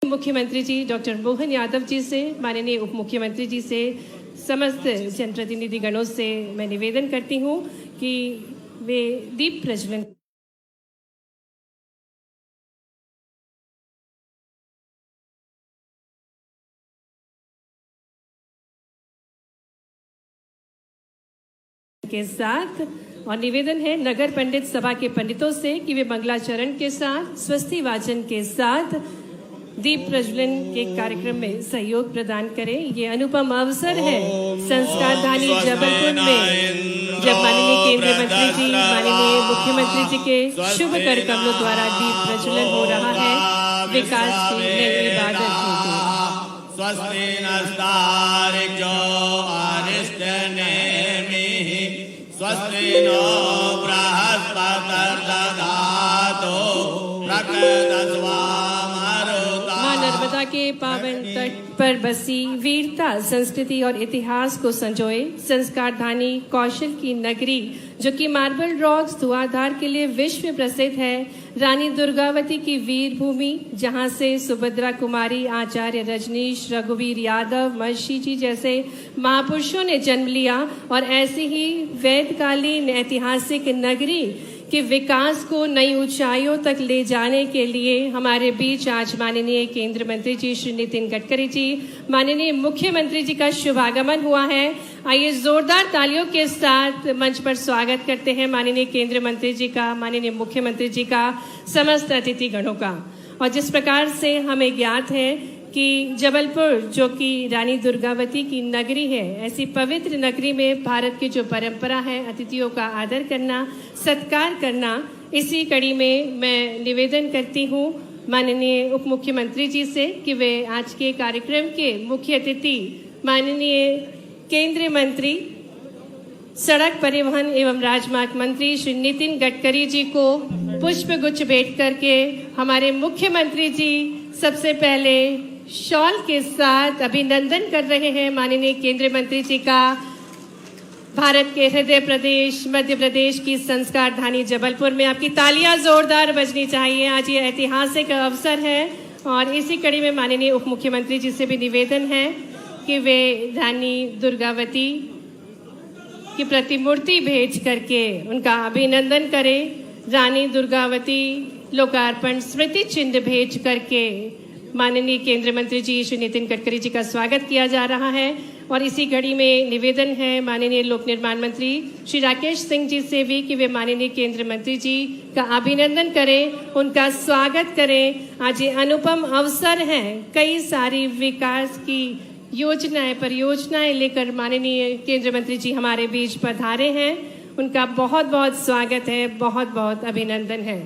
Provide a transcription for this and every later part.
मुख्यमंत्री जी डॉक्टर मोहन यादव जी से, माननीय उप मुख्यमंत्री जी से, समस्त जनप्रतिनिधि गणों से मैं निवेदन करती हूँ कि वे दीप प्रज्वलन के साथ, और निवेदन है नगर पंडित सभा के पंडितों से कि वे मंगलाचरण के साथ, स्वस्ति वाचन के साथ दीप प्रज्वलन के कार्यक्रम में सहयोग प्रदान करें। ये अनुपम अवसर है संस्कार धानी जबलपुर में, जब माननीय केंद्रीय मंत्री जी, माननीय मुख्यमंत्री जी के शुभ कर कमलों द्वारा दीप प्रज्वलन हो रहा है। विकास की नई इबादत होगी। स्वस्ति नस्तारिजो अरिष्टनेमिः स्वस्ति नो बृहस्पतिर्दधातु प्रकृतस्वामरुता। मां नर्मदा के पावन तट पर बसी वीरता, संस्कृति और इतिहास को संजोए संस्कार धानी कौशल की नगरी, जो कि मार्बल रॉक्स धुआंधार के लिए विश्व प्रसिद्ध है, रानी दुर्गावती की वीर भूमि, जहां से सुभद्रा कुमारी, आचार्य रजनीश, रघुवीर यादव, महर्षि जी जैसे महापुरुषों ने जन्म लिया, और ऐसी ही वैदकालीन ऐतिहासिक नगरी के विकास को नई ऊंचाइयों तक ले जाने के लिए हमारे बीच आज माननीय केंद्रीय मंत्री जी श्री नितिन गडकरी जी, माननीय मुख्यमंत्री जी का शुभागमन हुआ है। आइए जोरदार तालियों के साथ मंच पर स्वागत करते हैं माननीय केंद्रीय मंत्री जी का, माननीय मुख्यमंत्री जी का, समस्त अतिथि गणों का। और जिस प्रकार से हमें ज्ञात है कि जबलपुर, जो कि रानी दुर्गावती की नगरी है, ऐसी पवित्र नगरी में भारत की जो परंपरा है अतिथियों का आदर करना, सत्कार करना, इसी कड़ी में मैं निवेदन करती हूँ माननीय उप मुख्यमंत्री जी से कि वे आज के कार्यक्रम के मुख्य अतिथि माननीय केंद्रीय मंत्री सड़क परिवहन एवं राजमार्ग मंत्री श्री नितिन गडकरी जी को पुष्प गुच्छ भेंट करके हमारे मुख्यमंत्री जी सबसे पहले शॉल के साथ अभिनंदन कर रहे हैं माननीय केंद्रीय मंत्री जी का। भारत के हृदय प्रदेश मध्य प्रदेश की संस्कार धानी जबलपुर में आपकी तालियां जोरदार बजनी चाहिए। आज ये ऐतिहासिक अवसर है, और इसी कड़ी में माननीय उप मुख्यमंत्री जी से भी निवेदन है कि वे रानी दुर्गावती की प्रतिमूर्ति भेंट करके उनका अभिनंदन करें। रानी दुर्गावती लोकार्पण स्मृति चिन्ह भेंट करके माननीय केंद्रीय मंत्री जी श्री नितिन गडकरी जी का स्वागत किया जा रहा है। और इसी घड़ी में निवेदन है माननीय लोक निर्माण मंत्री श्री राकेश सिंह जी से भी कि वे माननीय केंद्रीय मंत्री जी का अभिनंदन करें, उनका स्वागत करें। आज ये अनुपम अवसर है, कई सारी विकास की योजनाएं, परियोजनाएं लेकर माननीय केंद्रीय मंत्री जी हमारे बीच पधारे हैं। उनका बहुत बहुत स्वागत है, बहुत बहुत अभिनंदन है।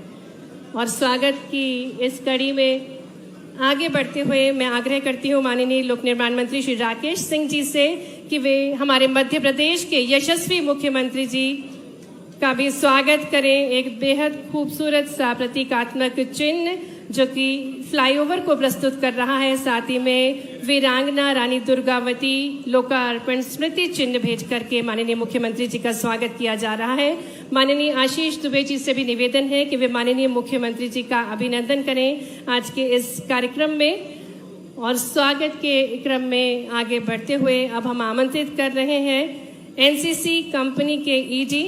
और स्वागत की इस कड़ी में आगे बढ़ते हुए मैं आग्रह करती हूँ माननीय लोक निर्माण मंत्री श्री राकेश सिंह जी से कि वे हमारे मध्य प्रदेश के यशस्वी मुख्यमंत्री जी का भी स्वागत करें। एक बेहद खूबसूरत सा प्रतीकात्मक चिन्ह जो कि फ्लाईओवर को प्रस्तुत कर रहा है, साथ ही में वीरांगना रानी दुर्गावती लोकार्पण स्मृति चिन्ह भेज करके माननीय मुख्यमंत्री जी का स्वागत किया जा रहा है। माननीय आशीष दुबे जी से भी निवेदन है कि वे माननीय मुख्यमंत्री जी का अभिनंदन करें आज के इस कार्यक्रम में। और स्वागत के क्रम में आगे बढ़ते हुए अब हम आमंत्रित कर रहे हैं एनसीसी कंपनी के ईडी,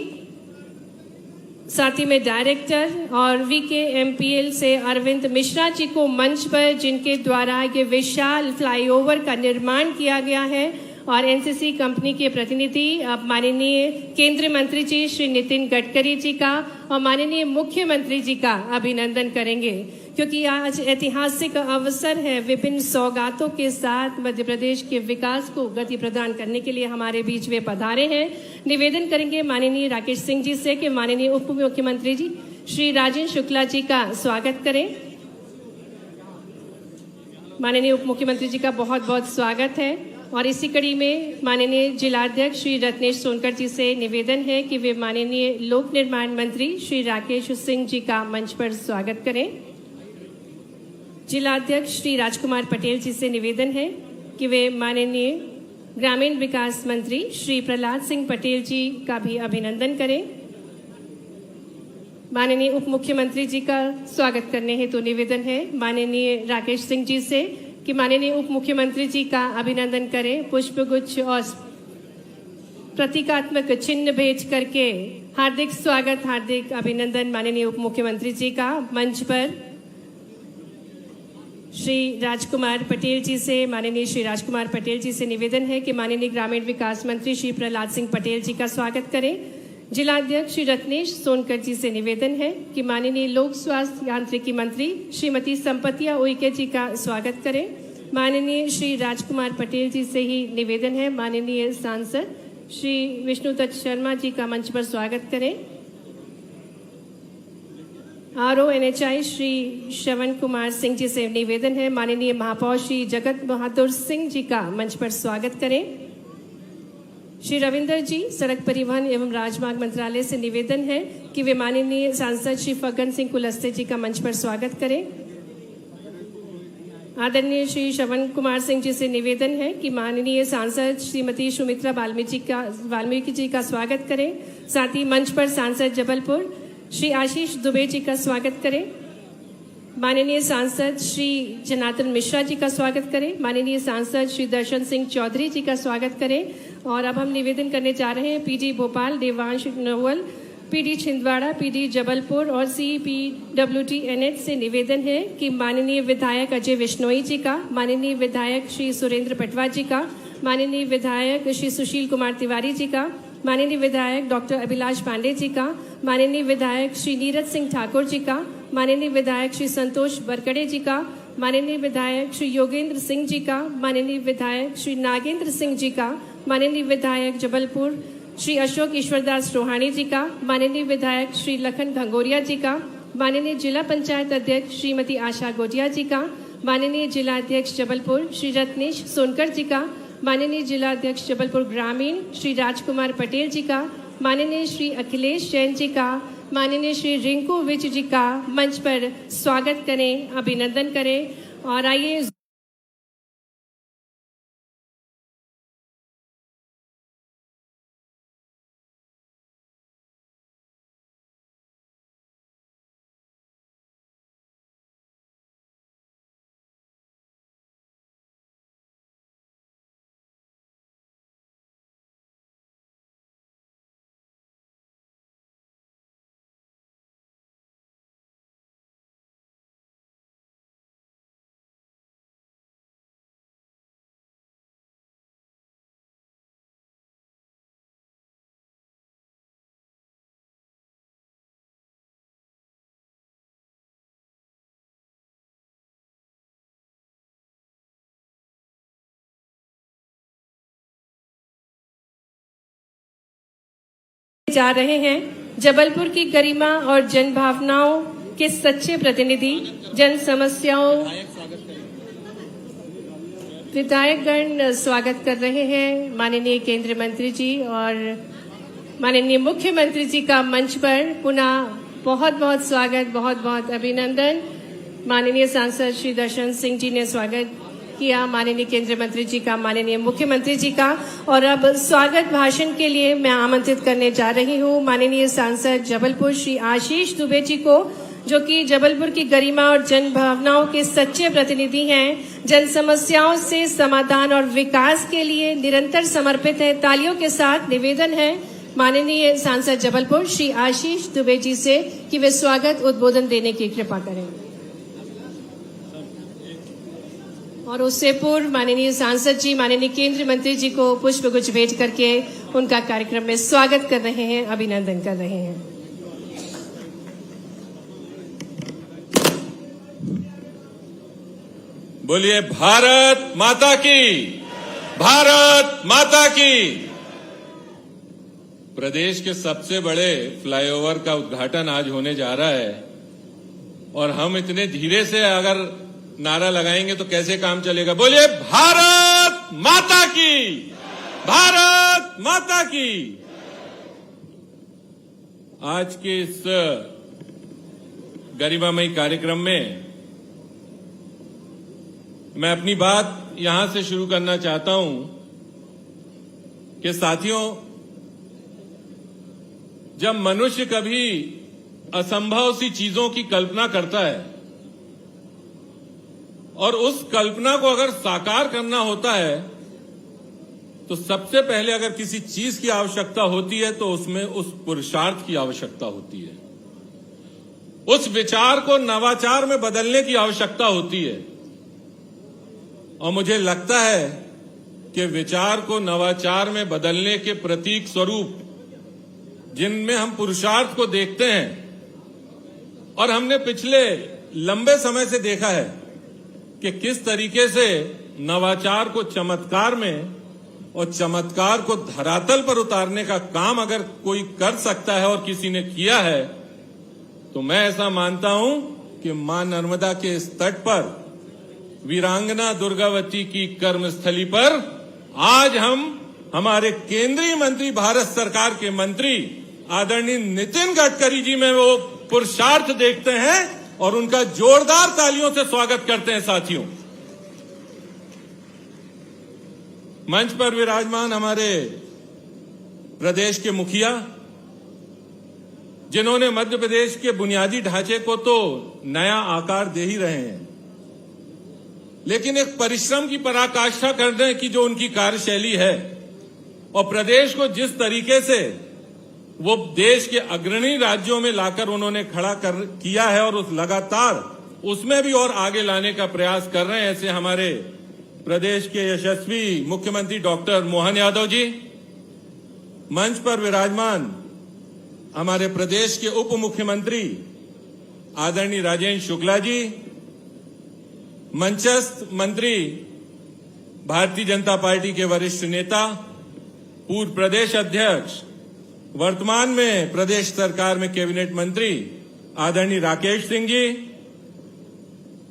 साथ ही में डायरेक्टर और VKMPL से अरविंद मिश्रा जी को मंच पर, जिनके द्वारा ये विशाल फ्लाईओवर का निर्माण किया गया है। और एनसीसी कंपनी के प्रतिनिधि अब माननीय केंद्रीय मंत्री जी श्री नितिन गडकरी जी का और माननीय मुख्यमंत्री जी का अभिनंदन करेंगे, क्योंकि आज ऐतिहासिक अवसर है। विभिन्न सौगातों के साथ मध्य प्रदेश के विकास को गति प्रदान करने के लिए हमारे बीच वे पधारे हैं। निवेदन करेंगे माननीय राकेश सिंह जी से कि माननीय उप मुख्यमंत्री जी श्री राजेंद्र शुक्ला जी का स्वागत करें। माननीय उप मुख्यमंत्री जी का बहुत बहुत स्वागत है। और इसी कड़ी में माननीय जिलाध्यक्ष श्री रत्नेश सोनकर जी से निवेदन है कि वे माननीय लोक निर्माण मंत्री श्री राकेश सिंह जी का मंच पर स्वागत करें। जिलाध्यक्ष श्री राजकुमार पटेल जी से निवेदन है कि वे माननीय ग्रामीण विकास मंत्री श्री प्रहलाद सिंह पटेल जी का भी अभिनंदन करें। माननीय उप मुख्यमंत्री जी का स्वागत करने हेतु निवेदन है माननीय राकेश सिंह जी से कि माननीय उप मुख्यमंत्री जी का अभिनंदन करें। पुष्पगुच्छ और प्रतीकात्मक चिन्ह भेज करके हार्दिक स्वागत, हार्दिक अभिनंदन माननीय उप मुख्यमंत्री जी का। मंच पर श्री राजकुमार पटेल जी से, माननीय श्री राजकुमार पटेल जी से निवेदन है कि माननीय ग्रामीण विकास मंत्री श्री प्रहलाद सिंह पटेल जी का स्वागत करें। जिलाध्यक्ष श्री रत्नेश सोनकर जी से निवेदन है कि माननीय लोक स्वास्थ्य यांत्रिकी मंत्री श्रीमती संपतिया उइके जी का स्वागत करें। माननीय श्री राजकुमार पटेल जी से ही निवेदन है माननीय सांसद श्री विष्णुदत्त शर्मा जी का मंच पर स्वागत करें। RONHI श्री श्रवण कुमार सिंह जी से निवेदन है माननीय महापौर श्री जगत बहादुर सिंह जी का मंच पर स्वागत करें। श्री रविंदर जी सड़क परिवहन एवं राजमार्ग मंत्रालय से निवेदन है कि वे माननीय सांसद श्री फग्गन सिंह कुलस्ते जी का मंच पर स्वागत करें। आदरणीय श्री श्रवण कुमार सिंह जी से निवेदन है कि माननीय सांसद श्रीमती सुमित्रा वाल्मीकि जी का स्वागत करें। साथ ही मंच पर सांसद जबलपुर श्री आशीष दुबे जी का स्वागत करें। माननीय सांसद श्री जनार्दन मिश्रा जी का स्वागत करें। माननीय सांसद श्री दर्शन सिंह चौधरी जी का स्वागत करें। और अब हम निवेदन करने जा रहे हैं PD Bhopal Devansh novel, PD Chhindwara, PD Jabalpur और CPWD NH से निवेदन है कि माननीय विधायक अजय विश्नोई जी का, माननीय विधायक श्री सुरेंद्र पटवा जी का, माननीय विधायक श्री सुशील कुमार तिवारी जी का, माननीय विधायक डॉक्टर अभिलाष पांडे जी का, माननीय विधायक श्री नीरज सिंह ठाकुर जी का, माननीय विधायक श्री संतोष बरकड़े जी का, माननीय विधायक श्री योगेंद्र सिंह जी का, माननीय विधायक श्री नागेंद्र सिंह जी का, माननीय विधायक जबलपुर श्री अशोक ईश्वरदास रोहाणी जी का, माननीय विधायक श्री लखन घंगोरिया जी का, माननीय जिला पंचायत अध्यक्ष श्रीमती आशा गोटिया जी का, माननीय जिला अध्यक्ष जबलपुर श्री रत्नेश सोनकर जी का, माननीय जिला अध्यक्ष जबलपुर ग्रामीण श्री राजकुमार पटेल जी का, माननीय श्री अखिलेश जैन जी का, माननीय श्री रिंकू विज जी का मंच पर स्वागत करें, अभिनंदन करें। और आइए जा रहे हैं जबलपुर की गरिमा और जन भावनाओं के सच्चे प्रतिनिधि, जन समस्याओं विधायकगण स्वागत कर रहे हैं माननीय केंद्रीय मंत्री जी और माननीय मुख्यमंत्री जी का मंच पर पुनः बहुत बहुत स्वागत, बहुत बहुत अभिनंदन। माननीय सांसद श्री दर्शन सिंह जी ने स्वागत किया माननीय केंद्रीय मंत्री जी का, माननीय मुख्यमंत्री जी का। और अब स्वागत भाषण के लिए मैं आमंत्रित करने जा रही हूँ माननीय सांसद जबलपुर श्री आशीष दुबे जी को, जो कि जबलपुर की गरिमा और जन भावनाओं के सच्चे प्रतिनिधि हैं, जन समस्याओं से समाधान और विकास के लिए निरंतर समर्पित है। तालियों के साथ निवेदन है माननीय सांसद जबलपुर श्री आशीष दुबे जी से कि वे स्वागत उद्बोधन देने की कृपा करें। और उससे पूर्व माननीय सांसद जी माननीय केंद्रीय मंत्री जी को पुष्पगुच्छ भेंट करके उनका कार्यक्रम में स्वागत कर रहे हैं, अभिनंदन कर रहे हैं। बोलिए भारत माता की, भारत माता की। प्रदेश के सबसे बड़े फ्लाईओवर का उद्घाटन आज होने जा रहा है और हम इतने धीरे से अगर नारा लगाएंगे तो कैसे काम चलेगा। बोलिए भारत माता की, भारत माता की। आज के इस गरिमामयी कार्यक्रम में मैं अपनी बात यहां से शुरू करना चाहता हूं कि साथियों, जब मनुष्य कभी असंभव सी चीजों की कल्पना करता है और उस कल्पना को अगर साकार करना होता है तो सबसे पहले अगर किसी चीज की आवश्यकता होती है तो उसमें उस पुरुषार्थ की आवश्यकता होती है, उस विचार को नवाचार में बदलने की आवश्यकता होती है। और मुझे लगता है कि विचार को नवाचार में बदलने के प्रतीक स्वरूप जिनमें हम पुरुषार्थ को देखते हैं, और हमने पिछले लंबे समय से देखा है कि किस तरीके से नवाचार को चमत्कार में और चमत्कार को धरातल पर उतारने का काम अगर कोई कर सकता है और किसी ने किया है, तो मैं ऐसा मानता हूं कि मां नर्मदा के इस तट पर वीरांगना दुर्गावती की कर्मस्थली पर आज हम हमारे केंद्रीय मंत्री, भारत सरकार के मंत्री आदरणीय नितिन गडकरी जी में वो पुरुषार्थ देखते हैं और उनका जोरदार तालियों से स्वागत करते हैं। साथियों, मंच पर विराजमान हमारे प्रदेश के मुखिया, जिन्होंने मध्य प्रदेश के बुनियादी ढांचे को तो नया आकार दे ही रहे हैं, लेकिन एक परिश्रम की पराकाष्ठा करने की जो उनकी कार्यशैली है और प्रदेश को जिस तरीके से वो देश के अग्रणी राज्यों में लाकर उन्होंने खड़ा किया है और उस लगातार उसमें भी और आगे लाने का प्रयास कर रहे हैं, ऐसे हमारे प्रदेश के यशस्वी मुख्यमंत्री डॉक्टर मोहन यादव जी, मंच पर विराजमान हमारे प्रदेश के उप मुख्यमंत्री आदरणीय राजेंद्र शुक्ला जी, मंचस्थ मंत्री भारतीय जनता पार्टी के वरिष्ठ नेता, पूर्व प्रदेश अध्यक्ष, वर्तमान में प्रदेश सरकार में कैबिनेट मंत्री आदरणीय राकेश सिंह जी,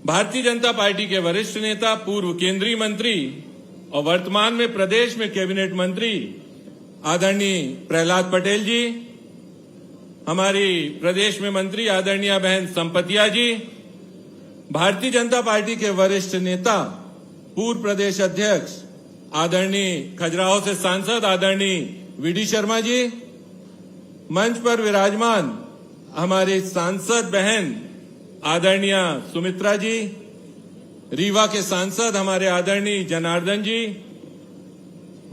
भारतीय जनता पार्टी के वरिष्ठ नेता, पूर्व केंद्रीय मंत्री और वर्तमान में प्रदेश में कैबिनेट मंत्री आदरणीय प्रहलाद पटेल जी, हमारी प्रदेश में मंत्री आदरणीय बहन संपतिया जी, भारतीय जनता पार्टी के वरिष्ठ नेता, पूर्व प्रदेश अध्यक्ष आदरणीय खजुराहो से सांसद आदरणीय वीडी शर्मा जी, मंच पर विराजमान हमारे सांसद बहन आदरणीय सुमित्रा जी, रीवा के सांसद हमारे आदरणीय जनार्दन जी,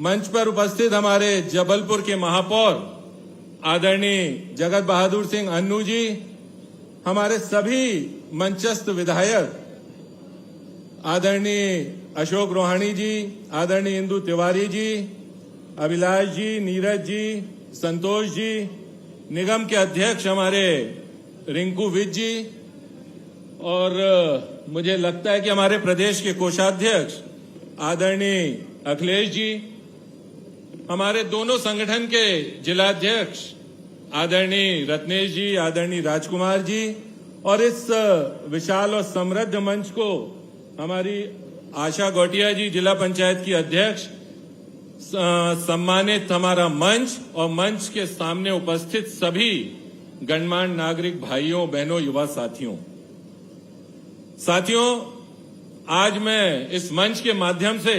मंच पर उपस्थित हमारे जबलपुर के महापौर आदरणीय जगत बहादुर सिंह अन्नू जी, हमारे सभी मंचस्थ विधायक आदरणीय अशोक रोहाणी जी, आदरणीय इंदु तिवारी जी, अभिलाष जी, नीरज जी, संतोष जी, निगम के अध्यक्ष हमारे रिंकू विज जी, और मुझे लगता है कि हमारे प्रदेश के कोषाध्यक्ष आदरणीय अखिलेश जी, हमारे दोनों संगठन के जिलाध्यक्ष आदरणीय रत्नेश जी, आदरणीय राजकुमार जी, और इस विशाल और समृद्ध मंच को हमारी आशा गौटिया जी, जिला पंचायत की अध्यक्ष, सम्मानित हमारा मंच और मंच के सामने उपस्थित सभी गणमान्य नागरिक भाइयों बहनों युवा साथियों, आज मैं इस मंच के माध्यम से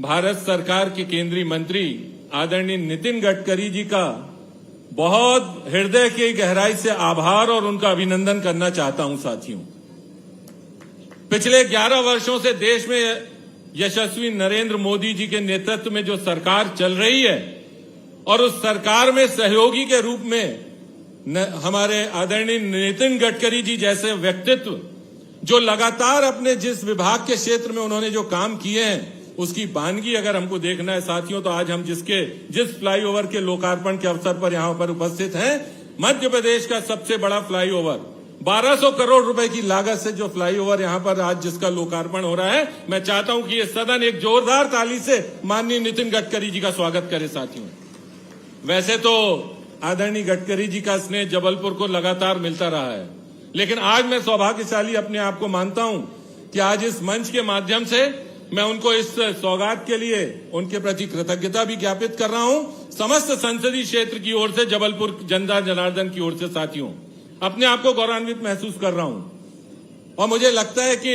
भारत सरकार के केंद्रीय मंत्री आदरणीय नितिन गडकरी जी का बहुत हृदय की गहराई से आभार और उनका अभिनंदन करना चाहता हूं। साथियों, पिछले 11 वर्षों से देश में यशस्वी नरेंद्र मोदी जी के नेतृत्व में जो सरकार चल रही है और उस सरकार में सहयोगी के रूप में हमारे आदरणीय नितिन गडकरी जी जैसे व्यक्तित्व जो लगातार अपने जिस विभाग के क्षेत्र में उन्होंने जो काम किए हैं उसकी बानगी अगर हमको देखना है साथियों, तो आज हम जिस फ्लाईओवर के लोकार्पण के अवसर पर यहां पर उपस्थित हैं, मध्य प्रदेश का सबसे बड़ा फ्लाईओवर 1200 करोड़ रुपए की लागत से जो फ्लाईओवर यहां पर आज जिसका लोकार्पण हो रहा है, मैं चाहता हूं कि ये सदन एक जोरदार ताली से माननीय नितिन गडकरी जी का स्वागत करे। साथियों, वैसे तो आदरणीय गडकरी जी का स्नेह जबलपुर को लगातार मिलता रहा है, लेकिन आज मैं सौभाग्यशाली अपने आप को मानता हूं कि आज इस मंच के माध्यम से मैं उनको इस सौगात के लिए उनके प्रति कृतज्ञता भी ज्ञापित कर रहा हूं, समस्त संसदीय क्षेत्र की ओर से, जबलपुर जनता जनार्दन की ओर से। साथियों, अपने आप को गौरवान्वित महसूस कर रहा हूं और मुझे लगता है कि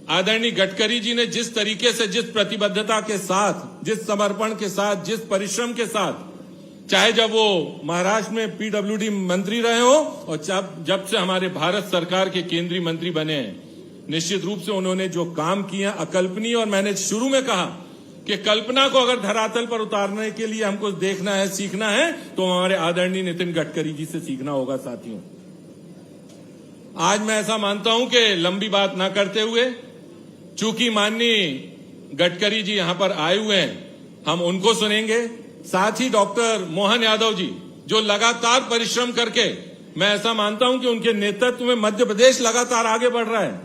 आदरणीय गडकरी जी ने जिस तरीके से, जिस प्रतिबद्धता के साथ, जिस समर्पण के साथ, जिस परिश्रम के साथ चाहे जब वो महाराष्ट्र में पीडब्ल्यूडी मंत्री रहे हो और जब से हमारे भारत सरकार के केंद्रीय मंत्री बने हैं, निश्चित रूप से उन्होंने जो काम किए अकल्पनीय। और मैंने शुरू में कहा कि कल्पना को अगर धरातल पर उतारने के लिए हमको देखना है, सीखना है, तो हमारे आदरणीय नितिन गडकरी जी से सीखना होगा। साथियों, आज मैं ऐसा मानता हूं कि लंबी बात ना करते हुए, चूंकि माननीय गडकरी जी यहां पर आए हुए हैं, हम उनको सुनेंगे। साथ ही डॉक्टर मोहन यादव जी जो लगातार परिश्रम करके, मैं ऐसा मानता हूं कि उनके नेतृत्व में मध्य प्रदेश लगातार आगे बढ़ रहा है।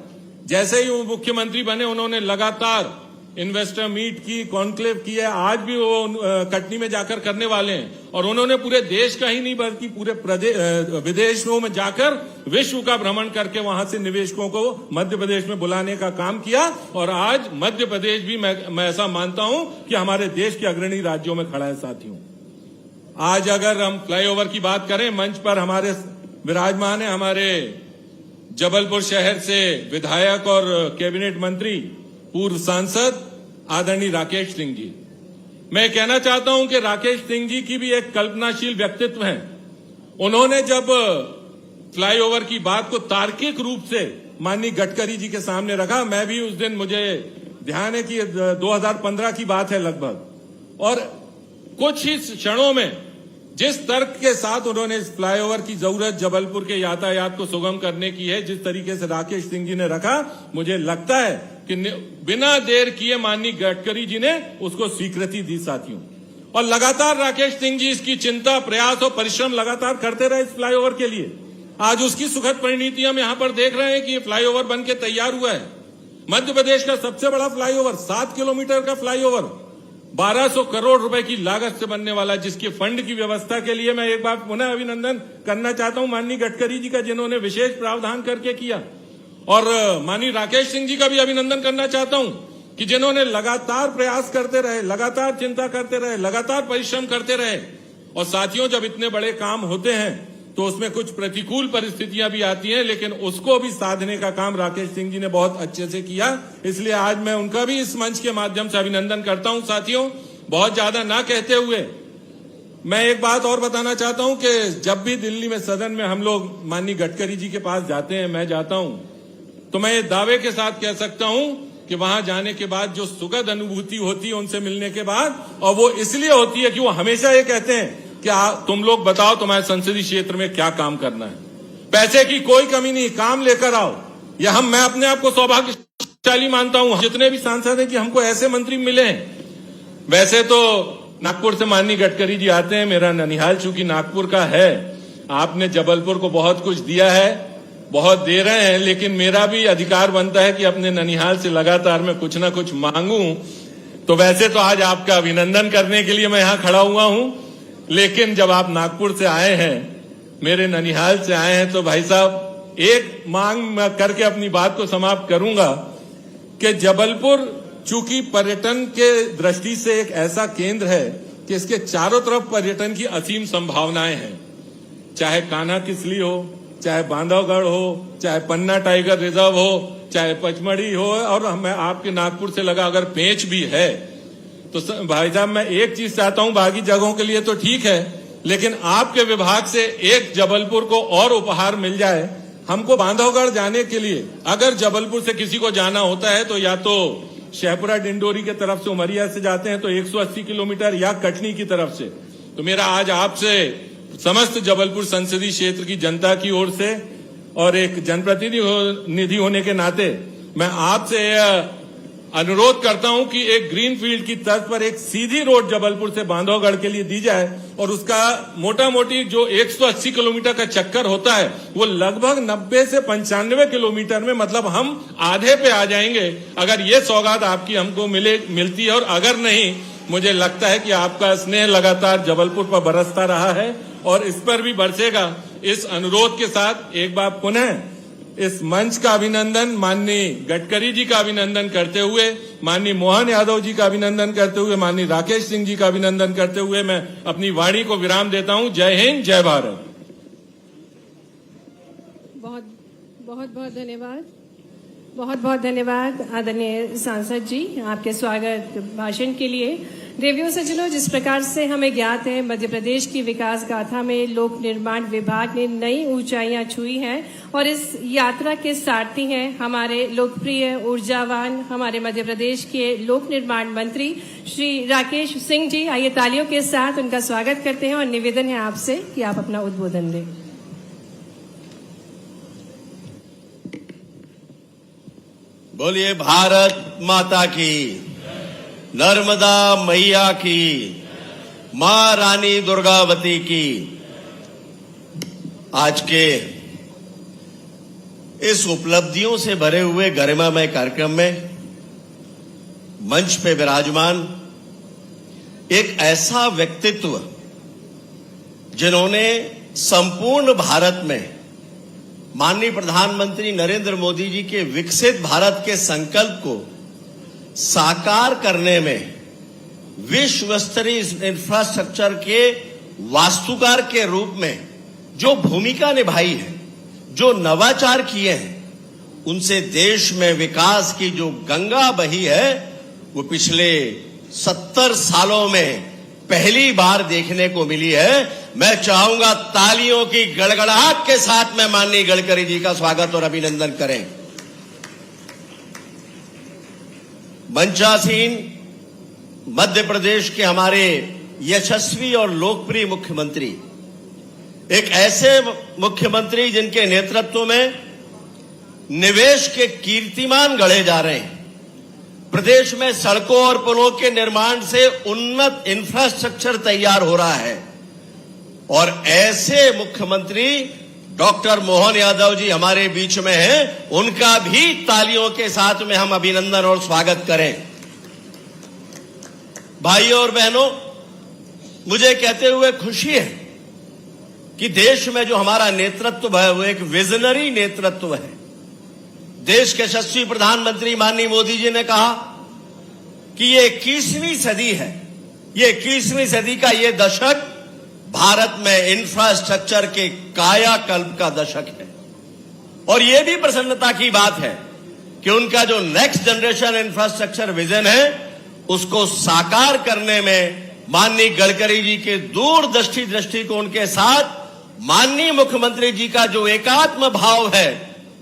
जैसे ही वो मुख्यमंत्री बने, उन्होंने लगातार इन्वेस्टर मीट की, कॉन्क्लेव की है, आज भी वो कटनी में जाकर करने वाले हैं। और उन्होंने पूरे देश का ही नहीं बल्कि पूरे विदेशों में जाकर विश्व का भ्रमण करके वहां से निवेशकों को मध्य प्रदेश में बुलाने का काम किया। और आज मध्य प्रदेश भी मैं ऐसा मानता हूं कि हमारे देश के अग्रणी राज्यों में खड़ा है। साथियों, आज अगर हम फ्लाईओवर की बात करें, मंच पर हमारे विराजमान है हमारे जबलपुर शहर से विधायक और कैबिनेट मंत्री, पूर्व सांसद आदरणीय राकेश सिंह जी। मैं कहना चाहता हूं कि राकेश सिंह जी की भी एक कल्पनाशील व्यक्तित्व है। उन्होंने जब फ्लाईओवर की बात को तार्किक रूप से माननीय गडकरी जी के सामने रखा, मैं भी उस दिन, मुझे ध्यान है कि 2015 की बात है लगभग, और कुछ ही क्षणों में जिस तर्क के साथ उन्होंने इस फ्लाईओवर की जरूरत जबलपुर के यातायात को सुगम करने की है, जिस तरीके से राकेश सिंह जी ने रखा, मुझे लगता है कि बिना देर किए माननीय गडकरी जी ने उसको स्वीकृति दी। साथियों, और लगातार राकेश सिंह जी इसकी चिंता, प्रयास और परिश्रम लगातार करते रहे इस फ्लाईओवर के लिए। आज उसकी सुखद परिणति हम यहां पर देख रहे हैं कि ये फ्लाईओवर बनके तैयार हुआ है। मध्य प्रदेश का सबसे बड़ा फ्लाईओवर, 7 किलोमीटर का फ्लाईओवर, 1200 करोड़ रुपए की लागत से बनने वाला, जिसके फंड की व्यवस्था के लिए मैं एक बार पुनः अभिनंदन करना चाहता हूं माननीय गडकरी जी का, जिन्होंने विशेष प्रावधान करके किया। और माननीय राकेश सिंह जी का भी अभिनंदन करना चाहता हूं कि जिन्होंने लगातार प्रयास करते रहे, लगातार चिंता करते रहे, लगातार परिश्रम करते रहे। और साथियों, जब इतने बड़े काम होते हैं तो उसमें कुछ प्रतिकूल परिस्थितियां भी आती हैं, लेकिन उसको भी साधने का काम राकेश सिंह जी ने बहुत अच्छे से किया। इसलिए आज मैं उनका भी इस मंच के माध्यम से अभिनंदन करता हूं। साथियों, बहुत ज्यादा ना कहते हुए मैं एक बात और बताना चाहता हूं कि जब भी दिल्ली में सदन में हम लोग माननीय गडकरी जी के पास जाते हैं, मैं जाता हूं, तो मैं ये दावे के साथ कह सकता हूं कि वहां जाने के बाद जो सुखद अनुभूति होती है उनसे मिलने के बाद, और वो इसलिए होती है कि वो हमेशा ये कहते हैं कि तुम लोग बताओ तुम्हारे संसदीय क्षेत्र में क्या काम करना है, पैसे की कोई कमी नहीं, काम लेकर आओ। या मैं अपने आप को सौभाग्यशाली मानता हूं, जितने भी सांसद हैं, कि हमको ऐसे मंत्री मिले हैं। वैसे तो नागपुर से माननीय गडकरी जी आते हैं, मेरा ननिहाल चूंकि नागपुर का है, आपने जबलपुर को बहुत कुछ दिया है, बहुत दे रहे हैं, लेकिन मेरा भी अधिकार बनता है कि अपने ननिहाल से लगातार मैं कुछ ना कुछ मांगूं। तो वैसे तो आज आपका अभिनंदन करने के लिए मैं यहां खड़ा हुआ हूं, लेकिन जब आप नागपुर से आए हैं, मेरे ननिहाल से आए हैं, तो भाई साहब एक मांग मैं करके अपनी बात को समाप्त करूंगा कि जबलपुर चूंकि पर्यटन के दृष्टि से एक ऐसा केंद्र है कि इसके चारों तरफ पर्यटन की असीम संभावनाएं हैं। चाहे कान्हा किसली हो, चाहे बांधवगढ़ हो, चाहे पन्ना टाइगर रिजर्व हो, चाहे पचमढ़ी हो, और मैं आपके नागपुर से लगा अगर पेंच भी है, तो भाई साहब मैं एक चीज चाहता हूं, बाकी जगहों के लिए तो ठीक है, लेकिन आपके विभाग से एक जबलपुर को और उपहार मिल जाए। हमको बांधवगढ़ जाने के लिए अगर जबलपुर से किसी को जाना होता है तो या तो शहपुरा डिंडोरी के तरफ से, उमरिया से जाते हैं तो 180 किलोमीटर, या कटनी की तरफ से। तो मेरा आज आपसे समस्त जबलपुर संसदीय क्षेत्र की जनता की ओर से और एक जनप्रतिनिधि होने के नाते मैं आपसे अनुरोध करता हूं कि एक ग्रीन फील्ड की तर्ज पर एक सीधी रोड जबलपुर से बांधवगढ़ के लिए दी जाए, और उसका मोटा मोटी जो 180 किलोमीटर का चक्कर होता है वो लगभग 90 से 95 किलोमीटर में, मतलब हम आधे पे आ जाएंगे अगर ये सौगात आपकी हमको मिलती है। और अगर नहीं, मुझे लगता है कि आपका स्नेह लगातार जबलपुर पर बरसता रहा है और इस पर भी बरसेगा। इस अनुरोध के साथ एक बार पुनः इस मंच का अभिनंदन, माननीय गडकरी जी का अभिनंदन करते हुए, माननीय मोहन यादव जी का अभिनंदन करते हुए, माननीय राकेश सिंह जी का अभिनंदन करते हुए मैं अपनी वाणी को विराम देता हूं। जय हिंद, जय भारत। बहुत बहुत धन्यवाद, बहुत बहुत धन्यवाद आदरणीय सांसद जी आपके स्वागत भाषण के लिए। देवियों सज्जनों, जिस प्रकार से हमें ज्ञात है, मध्य प्रदेश की विकास गाथा में लोक निर्माण विभाग ने नई ऊंचाइयां छुई हैं और इस यात्रा के सारथी हैं हमारे लोकप्रिय, ऊर्जावान, हमारे मध्य प्रदेश के लोक निर्माण मंत्री श्री राकेश सिंह जी। आइए तालियों के साथ उनका स्वागत करते हैं और निवेदन है आपसे कि आप अपना उद्बोधन दें। बोलिए भारत माता की, नर्मदा मैया की, मां रानी दुर्गावती की। आज के इस उपलब्धियों से भरे हुए गरिमामय कार्यक्रम में मंच पे विराजमान एक ऐसा व्यक्तित्व जिन्होंने संपूर्ण भारत में माननीय प्रधानमंत्री नरेंद्र मोदी जी के विकसित भारत के संकल्प को साकार करने में विश्व स्तरीय इंफ्रास्ट्रक्चर के वास्तुकार के रूप में जो भूमिका निभाई है, जो नवाचार किए हैं, उनसे देश में विकास की जो गंगा बही है वो पिछले 70 सालों में पहली बार देखने को मिली है। मैं चाहूंगा तालियों की गड़गड़ाहट के साथ में माननीय गडकरी जी का स्वागत और अभिनंदन करें। मंचासीन मध्य प्रदेश के हमारे यशस्वी और लोकप्रिय मुख्यमंत्री, एक ऐसे मुख्यमंत्री जिनके नेतृत्व में निवेश के कीर्तिमान गढ़े जा रहे हैं। प्रदेश में सड़कों और पुलों के निर्माण से उन्नत इंफ्रास्ट्रक्चर तैयार हो रहा है और ऐसे मुख्यमंत्री डॉक्टर मोहन यादव जी हमारे बीच में हैं, उनका भी तालियों के साथ में हम अभिनंदन और स्वागत करें। भाइयों और बहनों, मुझे कहते हुए खुशी है कि देश में जो हमारा नेतृत्व है वो एक विजनरी नेतृत्व है। देश के यशस्वी प्रधानमंत्री माननीय मोदी जी ने कहा कि ये 21वीं सदी है, ये 21वीं सदी का ये दशक भारत में इंफ्रास्ट्रक्चर के कायाकल्प का दशक है। और यह भी प्रसन्नता की बात है कि उनका जो नेक्स्ट जनरेशन इंफ्रास्ट्रक्चर विजन है उसको साकार करने में माननीय गडकरी जी के दूरदृष्टि दृष्टिकोण के साथ माननीय मुख्यमंत्री जी का जो एकात्म भाव है,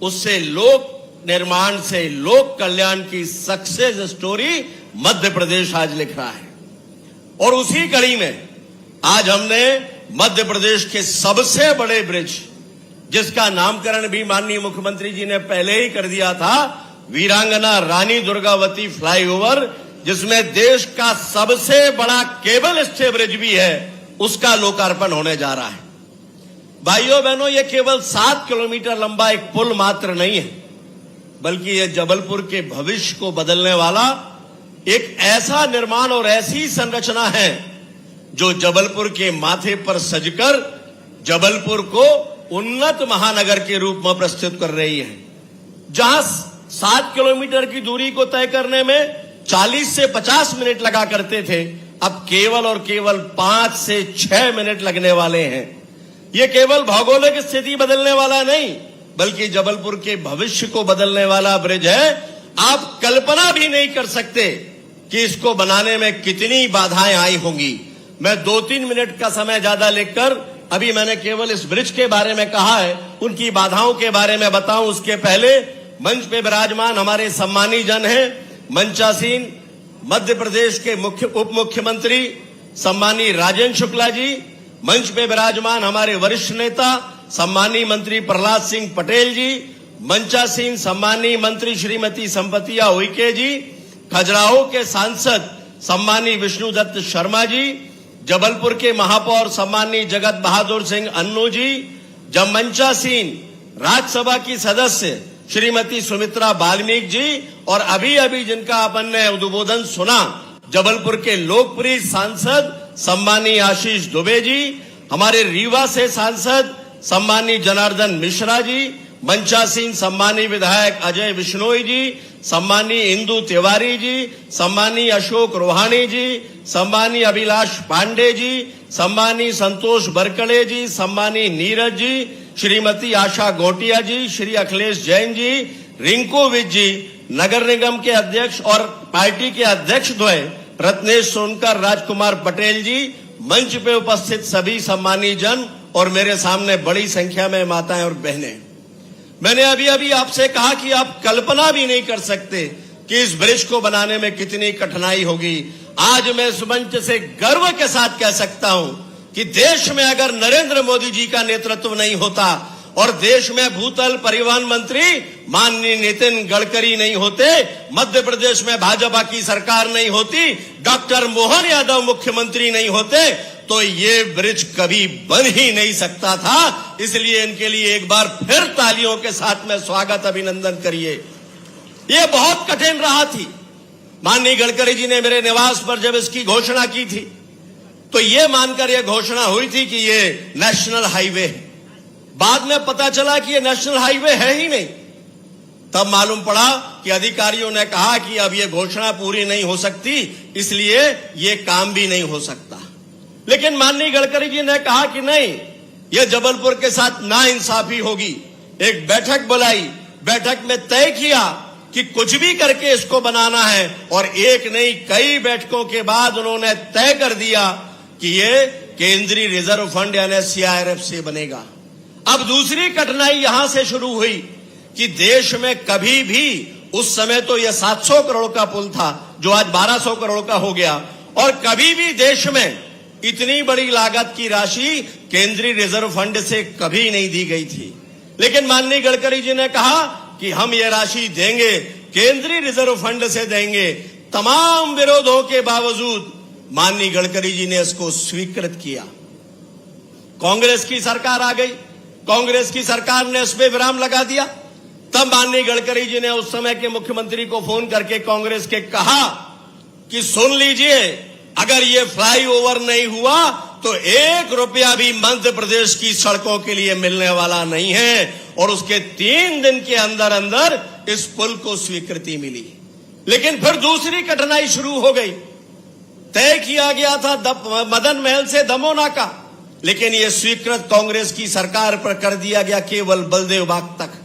उससे लोक निर्माण से लोक कल्याण की सक्सेस स्टोरी मध्य प्रदेश आज लिख रहा है। और उसी कड़ी में आज हमने मध्य प्रदेश के सबसे बड़े ब्रिज, जिसका नामकरण भी माननीय मुख्यमंत्री जी ने पहले ही कर दिया था, वीरांगना रानी दुर्गावती फ्लाईओवर, जिसमें देश का सबसे बड़ा केबल स्टे ब्रिज भी है, उसका लोकार्पण होने जा रहा है। भाइयों बहनों, यह केवल 7 किलोमीटर लंबा एक पुल मात्र नहीं है, बल्कि यह जबलपुर के भविष्य को बदलने वाला एक ऐसा निर्माण और ऐसी संरचना है जो जबलपुर के माथे पर सजकर जबलपुर को उन्नत महानगर के रूप में प्रस्तुत कर रही है। जहां 7 किलोमीटर की दूरी को तय करने में 40 से 50 मिनट लगा करते थे, अब केवल और केवल 5 से 6 मिनट लगने वाले हैं। ये केवल भौगोलिक स्थिति बदलने वाला नहीं, बल्कि जबलपुर के भविष्य को बदलने वाला ब्रिज है। आप कल्पना भी नहीं कर सकते कि इसको बनाने में कितनी बाधाएं आई होंगी। मैं 2-3 मिनट का समय ज्यादा लेकर, अभी मैंने केवल इस ब्रिज के बारे में कहा है, उनकी बाधाओं के बारे में बताऊं उसके पहले मंच पे विराजमान हमारे सम्मानी जन हैं, मंचासीन मध्य प्रदेश के उप मुख्यमंत्री सम्मानी राजेंद्र शुक्ला जी, मंच पे विराजमान हमारे वरिष्ठ नेता सम्मानी मंत्री प्रहलाद सिंह पटेल जी, मंचासीन सम्मानी मंत्री श्रीमती संपतिया उइके जी, खजुराहो के सांसद सम्मानी विष्णुदत्त शर्मा जी, जबलपुर के महापौर सम्मानी जगत बहादुर सिंह अन्नू जी, जब मंचासीन राज्यसभा की सदस्य श्रीमती सुमित्रा बाल्मीकि जी, और अभी अभी जिनका अपन ने उद्बोधन सुना, जबलपुर के लोकप्रिय सांसद सम्मानी आशीष दुबे जी, हमारे रीवा से सांसद सम्मानी जनार्दन मिश्रा जी, मंचासीन सम्मानी विधायक अजय बिश्नोई जी, सम्मानी इंदु तिवारी जी, सम्मानी अशोक रोहाणी जी, सम्मानी अभिलाष पांडे जी, सम्मानी संतोष बरकड़े जी, सम्मानी नीरज जी, श्रीमती आशा गोटिया जी, श्री अखिलेश जैन जी, रिंकू विज जी, नगर निगम के अध्यक्ष और पार्टी के अध्यक्ष द्वय रत्नेश सोनकर, राजकुमार पटेल जी, मंच पे उपस्थित सभी सम्मानीय जन और मेरे सामने बड़ी संख्या में माताएं और बहनें, मैंने अभी अभी आपसे कहा कि आप कल्पना भी नहीं कर सकते कि इस ब्रिज को बनाने में कितनी कठिनाई होगी। आज मैं इस मंच से गर्व के साथ कह सकता हूं कि देश में अगर नरेंद्र मोदी जी का नेतृत्व नहीं होता और देश में भूतल परिवहन मंत्री माननीय नितिन गडकरी नहीं होते, मध्य प्रदेश में भाजपा की सरकार नहीं होती, डॉक्टर मोहन यादव मुख्यमंत्री नहीं होते, तो ये ब्रिज कभी बन ही नहीं सकता था। इसलिए इनके लिए एक बार फिर तालियों के साथ में स्वागत, अभिनंदन करिए। ये बहुत कठिन रहा थी। माननीय गडकरी जी ने मेरे निवास पर जब इसकी घोषणा की थी तो ये मानकर यह घोषणा हुई थी कि ये नेशनल हाईवे है। बाद में पता चला कि ये नेशनल हाईवे है ही नहीं। तब मालूम पड़ा कि अधिकारियों ने कहा कि अब ये घोषणा पूरी नहीं हो सकती, इसलिए ये काम भी नहीं हो सकता। लेकिन माननीय गडकरी जी ने कहा कि नहीं, यह जबलपुर के साथ नाइंसाफी होगी। एक बैठक बुलाई, बैठक में तय किया कि कुछ भी करके इसको बनाना है, और एक नहीं कई बैठकों के बाद उन्होंने तय कर दिया कि ये केंद्रीय रिजर्व फंड यानी सीआरएफ से बनेगा। अब दूसरी कठिनाई यहां से शुरू हुई कि देश में कभी भी, उस समय तो यह 700 करोड़ का पुल था जो आज 1200 करोड़ का हो गया, और कभी भी देश में इतनी बड़ी लागत की राशि केंद्रीय रिजर्व फंड से कभी नहीं दी गई थी। लेकिन माननीय गडकरी जी ने कहा कि हम ये राशि देंगे, केंद्रीय रिजर्व फंड से देंगे। तमाम विरोधों के बावजूद माननीय गडकरी जी ने इसको स्वीकृत किया। कांग्रेस की सरकार आ गई, कांग्रेस की सरकार ने इस पे विराम लगा दिया। तब माननीय गडकरी जी ने उस समय के मुख्यमंत्री को फोन करके कांग्रेस के कहा कि सुन लीजिए, अगर ये फ्लाईओवर नहीं हुआ तो 1 रुपया भी मध्य प्रदेश की सड़कों के लिए मिलने वाला नहीं है। और उसके 3 दिन के अंदर अंदर इस पुल को स्वीकृति मिली। लेकिन फिर दूसरी कठिनाई शुरू हो गई। तय किया गया था मदन महल से दमोह नाका, लेकिन यह स्वीकृत कांग्रेस की सरकार पर कर दिया गया केवल बलदेव बाग तक।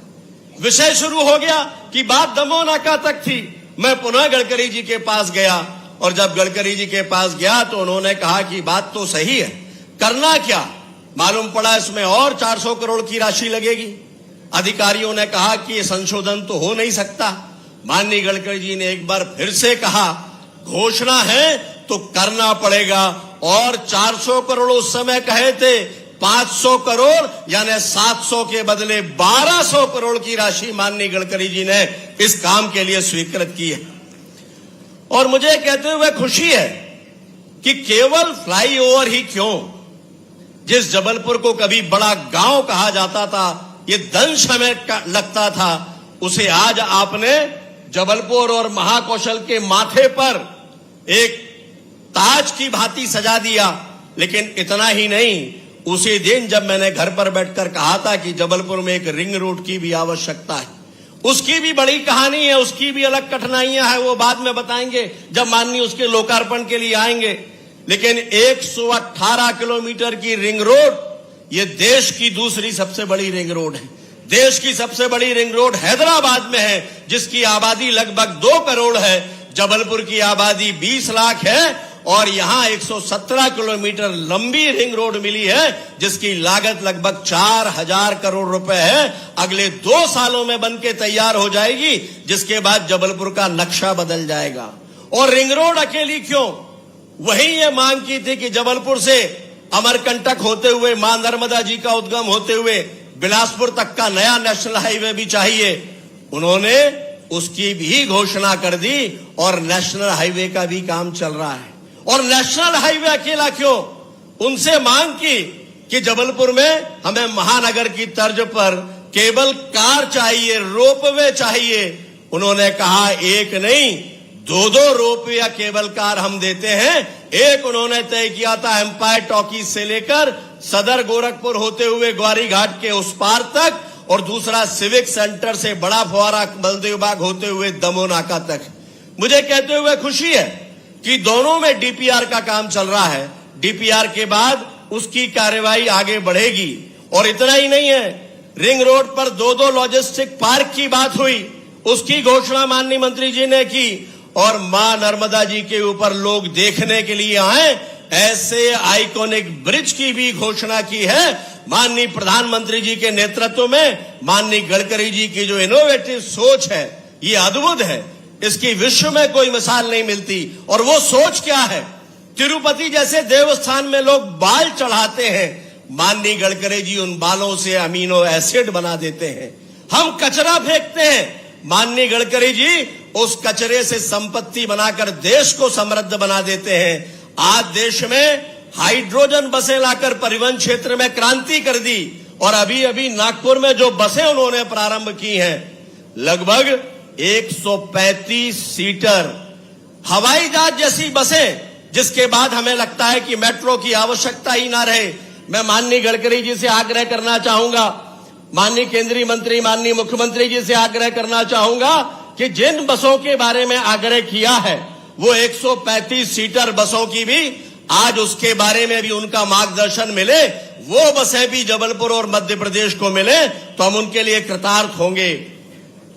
विषय शुरू हो गया कि बात दमोह नाका तक थी। मैं पुनः गडकरी जी के पास गया, और जब गडकरी जी के पास गया तो उन्होंने कहा कि बात तो सही है, करना क्या। मालूम पड़ा इसमें और 400 करोड़ की राशि लगेगी। अधिकारियों ने कहा कि यह संशोधन तो हो नहीं सकता। माननीय गडकरी जी ने एक बार फिर से कहा, घोषणा है तो करना पड़ेगा। और 400 करोड़ उस समय कहे थे, 500 करोड़ यानी 700 के बदले 1200 करोड़ की राशि माननीय गडकरी जी ने इस काम के लिए स्वीकृत की है। और मुझे कहते हुए खुशी है कि केवल फ्लाईओवर ही क्यों, जिस जबलपुर को कभी बड़ा गांव कहा जाता था, ये दंश हमें लगता था, उसे आज आपने जबलपुर और महाकौशल के माथे पर एक ताज की भांति सजा दिया। लेकिन इतना ही नहीं, उसी दिन जब मैंने घर पर बैठकर कहा था कि जबलपुर में एक रिंग रोड की भी आवश्यकता है, उसकी भी बड़ी कहानी है, उसकी भी अलग कठिनाइयां हैं, वो बाद में बताएंगे जब माननीय उसके लोकार्पण के लिए आएंगे। लेकिन 118 किलोमीटर की रिंग रोड, ये देश की दूसरी सबसे बड़ी रिंग रोड है। देश की सबसे बड़ी रिंग रोड हैदराबाद में है, जिसकी आबादी लगभग 2 करोड़ है। जबलपुर की आबादी 20 लाख है, और यहां 117 किलोमीटर लंबी रिंग रोड मिली है, जिसकी लागत लगभग 4000 करोड़ रुपए है। अगले 2 सालों में बनके तैयार हो जाएगी, जिसके बाद जबलपुर का नक्शा बदल जाएगा। और रिंग रोड अकेली क्यों, वही ये मांग की थी कि जबलपुर से अमरकंटक होते हुए, मां नर्मदा जी का उद्गम होते हुए बिलासपुर तक का नया नेशनल हाईवे भी चाहिए। उन्होंने उसकी भी घोषणा कर दी, और नेशनल हाईवे का भी काम चल रहा है। और नेशनल हाईवे अकेला क्यों, उनसे मांग की कि जबलपुर में हमें महानगर की तर्ज पर केबल कार चाहिए, रोपवे चाहिए। उन्होंने कहा एक नहीं 2 रोपवे या केबल कार हम देते हैं। एक उन्होंने तय किया था एम्पायर टॉकीज से लेकर सदर गोरखपुर होते हुए ग्वारी घाट के उस पार तक, और दूसरा सिविक सेंटर से बड़ा फुहारा बलदेव बाग होते हुए दमोह नाका तक। मुझे कहते हुए खुशी है कि दोनों में डीपीआर का काम चल रहा है। डीपीआर के बाद उसकी कार्यवाही आगे बढ़ेगी। और इतना ही नहीं है, रिंग रोड पर 2 लॉजिस्टिक पार्क की बात हुई, उसकी घोषणा माननीय मंत्री जी ने की। और मां नर्मदा जी के ऊपर लोग देखने के लिए आए, ऐसे आइकॉनिक ब्रिज की भी घोषणा की है माननीय प्रधानमंत्री जी के नेतृत्व में। माननीय गडकरी जी की जो इनोवेटिव सोच है ये अद्भुत है, इसकी विश्व में कोई मिसाल नहीं मिलती। और वो सोच क्या है? तिरुपति जैसे देवस्थान में लोग बाल चढ़ाते हैं, माननीय गडकरी जी उन बालों से अमीनो एसिड बना देते हैं। हम कचरा फेंकते हैं, माननीय गडकरी जी उस कचरे से संपत्ति बनाकर देश को समृद्ध बना देते हैं। आज देश में हाइड्रोजन बसें लाकर परिवहन क्षेत्र में क्रांति कर दी। और अभी अभी नागपुर में जो बसें उन्होंने प्रारंभ की हैं, लगभग 135 सीटर हवाई जहाज जैसी बसें, जिसके बाद हमें लगता है कि मेट्रो की आवश्यकता ही ना रहे। मैं माननीय गडकरी जी से आग्रह करना चाहूंगा, माननीय केंद्रीय मंत्री, माननीय मुख्यमंत्री जी से आग्रह करना चाहूंगा कि जिन बसों के बारे में आग्रह किया है वो 135 सीटर बसों की भी आज उसके बारे में भी उनका मार्गदर्शन मिले, वो बसें भी जबलपुर और मध्य प्रदेश को मिले तो हम उनके लिए कृतार्थ होंगे।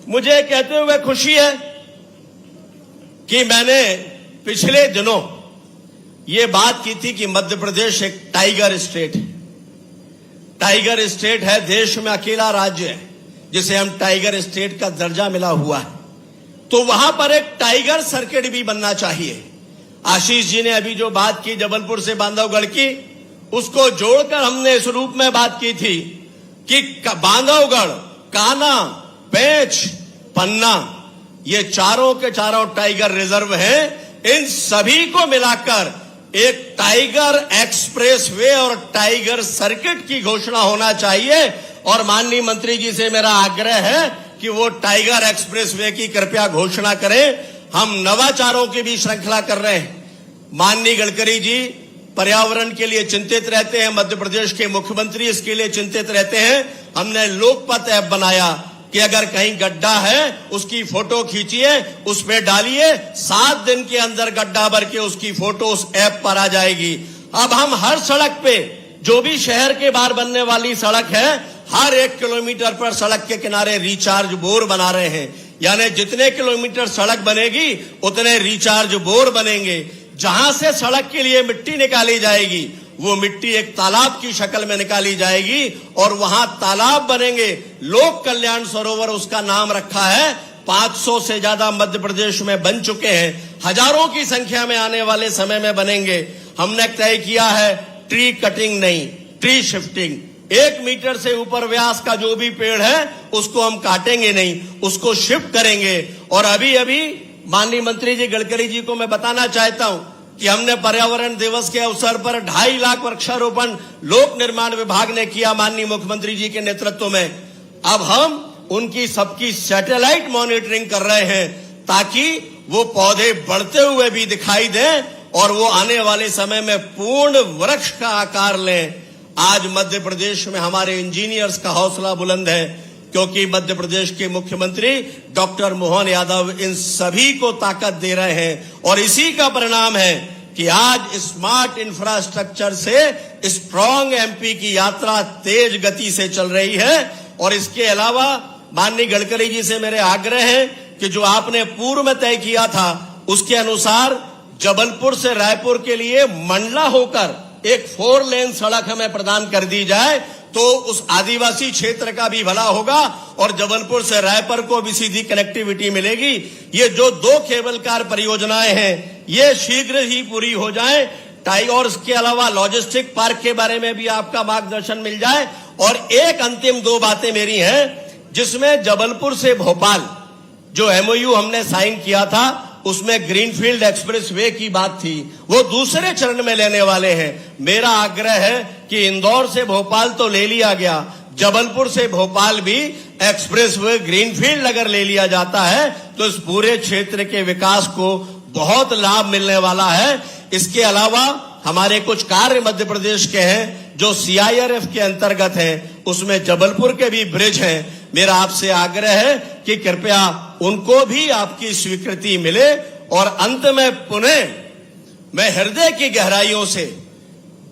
मुझे कहते हुए खुशी है कि मैंने पिछले दिनों ये बात की थी कि मध्य प्रदेश एक टाइगर स्टेट है। टाइगर स्टेट है, देश में अकेला राज्य है जिसे हम टाइगर स्टेट का दर्जा मिला हुआ है, तो वहां पर एक टाइगर सर्किट भी बनना चाहिए। आशीष जी ने अभी जो बात की जबलपुर से बांधवगढ़ की, उसको जोड़कर हमने इस रूप में बात की थी कि बांधवगढ़, कान्हा, पेंच, पन्ना, ये चारों के चारों टाइगर रिजर्व हैं। इन सभी को मिलाकर एक टाइगर एक्सप्रेस वे और टाइगर सर्किट की घोषणा होना चाहिए। और माननीय मंत्री जी से मेरा आग्रह है कि वो टाइगर एक्सप्रेस वे की कृपया घोषणा करें। हम नवाचारों की भी श्रृंखला कर रहे हैं। माननीय गडकरी जी पर्यावरण के लिए चिंतित रहते हैं, मध्य प्रदेश के मुख्यमंत्री इसके लिए चिंतित रहते हैं। हमने लोकपथ ऐप बनाया कि अगर कहीं गड्ढा है उसकी फोटो खींचिए, उस पे डालिए, 7 दिन के अंदर गड्ढा भर के उसकी फोटो उस ऐप पर आ जाएगी। अब हम हर सड़क पे, जो भी शहर के बाहर बनने वाली सड़क है, हर 1 किलोमीटर पर सड़क के किनारे रिचार्ज बोर बना रहे हैं। यानी जितने किलोमीटर सड़क बनेगी उतने रिचार्ज बोर बनेंगे। जहां से सड़क के लिए मिट्टी निकाली जाएगी वो मिट्टी एक तालाब की शक्ल में निकाली जाएगी और वहां तालाब बनेंगे। लोक कल्याण सरोवर उसका नाम रखा है। 500 से ज्यादा मध्य प्रदेश में बन चुके हैं, हजारों की संख्या में आने वाले समय में बनेंगे। हमने तय किया है ट्री कटिंग नहीं, ट्री शिफ्टिंग। 1 मीटर से ऊपर व्यास का जो भी पेड़ है उसको हम काटेंगे नहीं, उसको शिफ्ट करेंगे। और अभी अभी माननीय मंत्री जी गडकरी जी को मैं बताना चाहता हूं कि हमने पर्यावरण दिवस के अवसर पर 2.5 लाख वृक्षारोपण लोक निर्माण विभाग ने किया माननीय मुख्यमंत्री जी के नेतृत्व में। अब हम उनकी सबकी सैटेलाइट मॉनिटरिंग कर रहे हैं ताकि वो पौधे बढ़ते हुए भी दिखाई दें और वो आने वाले समय में पूर्ण वृक्ष का आकार लें। आज मध्य प्रदेश में हमारे इंजीनियर्स का हौसला बुलंद है क्योंकि मध्य प्रदेश के मुख्यमंत्री डॉक्टर मोहन यादव इन सभी को ताकत दे रहे हैं। और इसी का परिणाम है कि आज स्मार्ट इंफ्रास्ट्रक्चर से स्ट्रॉन्ग एमपी की यात्रा तेज गति से चल रही है। और इसके अलावा माननीय गडकरी जी से मेरे आग्रह है कि जो आपने पूर्व में तय किया था उसके अनुसार जबलपुर से रायपुर के लिए मंडला होकर एक 4 लेन सड़क हमें प्रदान कर दी जाए तो उस आदिवासी क्षेत्र का भी भला होगा और जबलपुर से रायपुर को भी सीधी कनेक्टिविटी मिलेगी। ये जो 2 केबल कार परियोजनाएं हैं ये शीघ्र ही पूरी हो जाए। और इसके अलावा लॉजिस्टिक पार्क के बारे में भी आपका मार्गदर्शन मिल जाए। और एक अंतिम 2 बातें मेरी हैं जिसमें जबलपुर से भोपाल जो एमओयू हमने साइन किया था उसमें ग्रीनफील्ड एक्सप्रेस वे की बात थी, वो दूसरे चरण में लेने वाले हैं। मेरा आग्रह है कि इंदौर से भोपाल तो ले लिया गया, जबलपुर से भोपाल भी एक्सप्रेस वे ग्रीनफील्ड अगर ले लिया जाता है तो इस पूरे क्षेत्र के विकास को बहुत लाभ मिलने वाला है। इसके अलावा हमारे कुछ कार्य मध्य प्रदेश के हैं जो CIRF के अंतर्गत हैं, उसमें जबलपुर के भी ब्रिज हैं। मेरा आपसे आग्रह है कि कृपया उनको भी आपकी स्वीकृति मिले। और अंत में पुनः मैं हृदय की गहराइयों से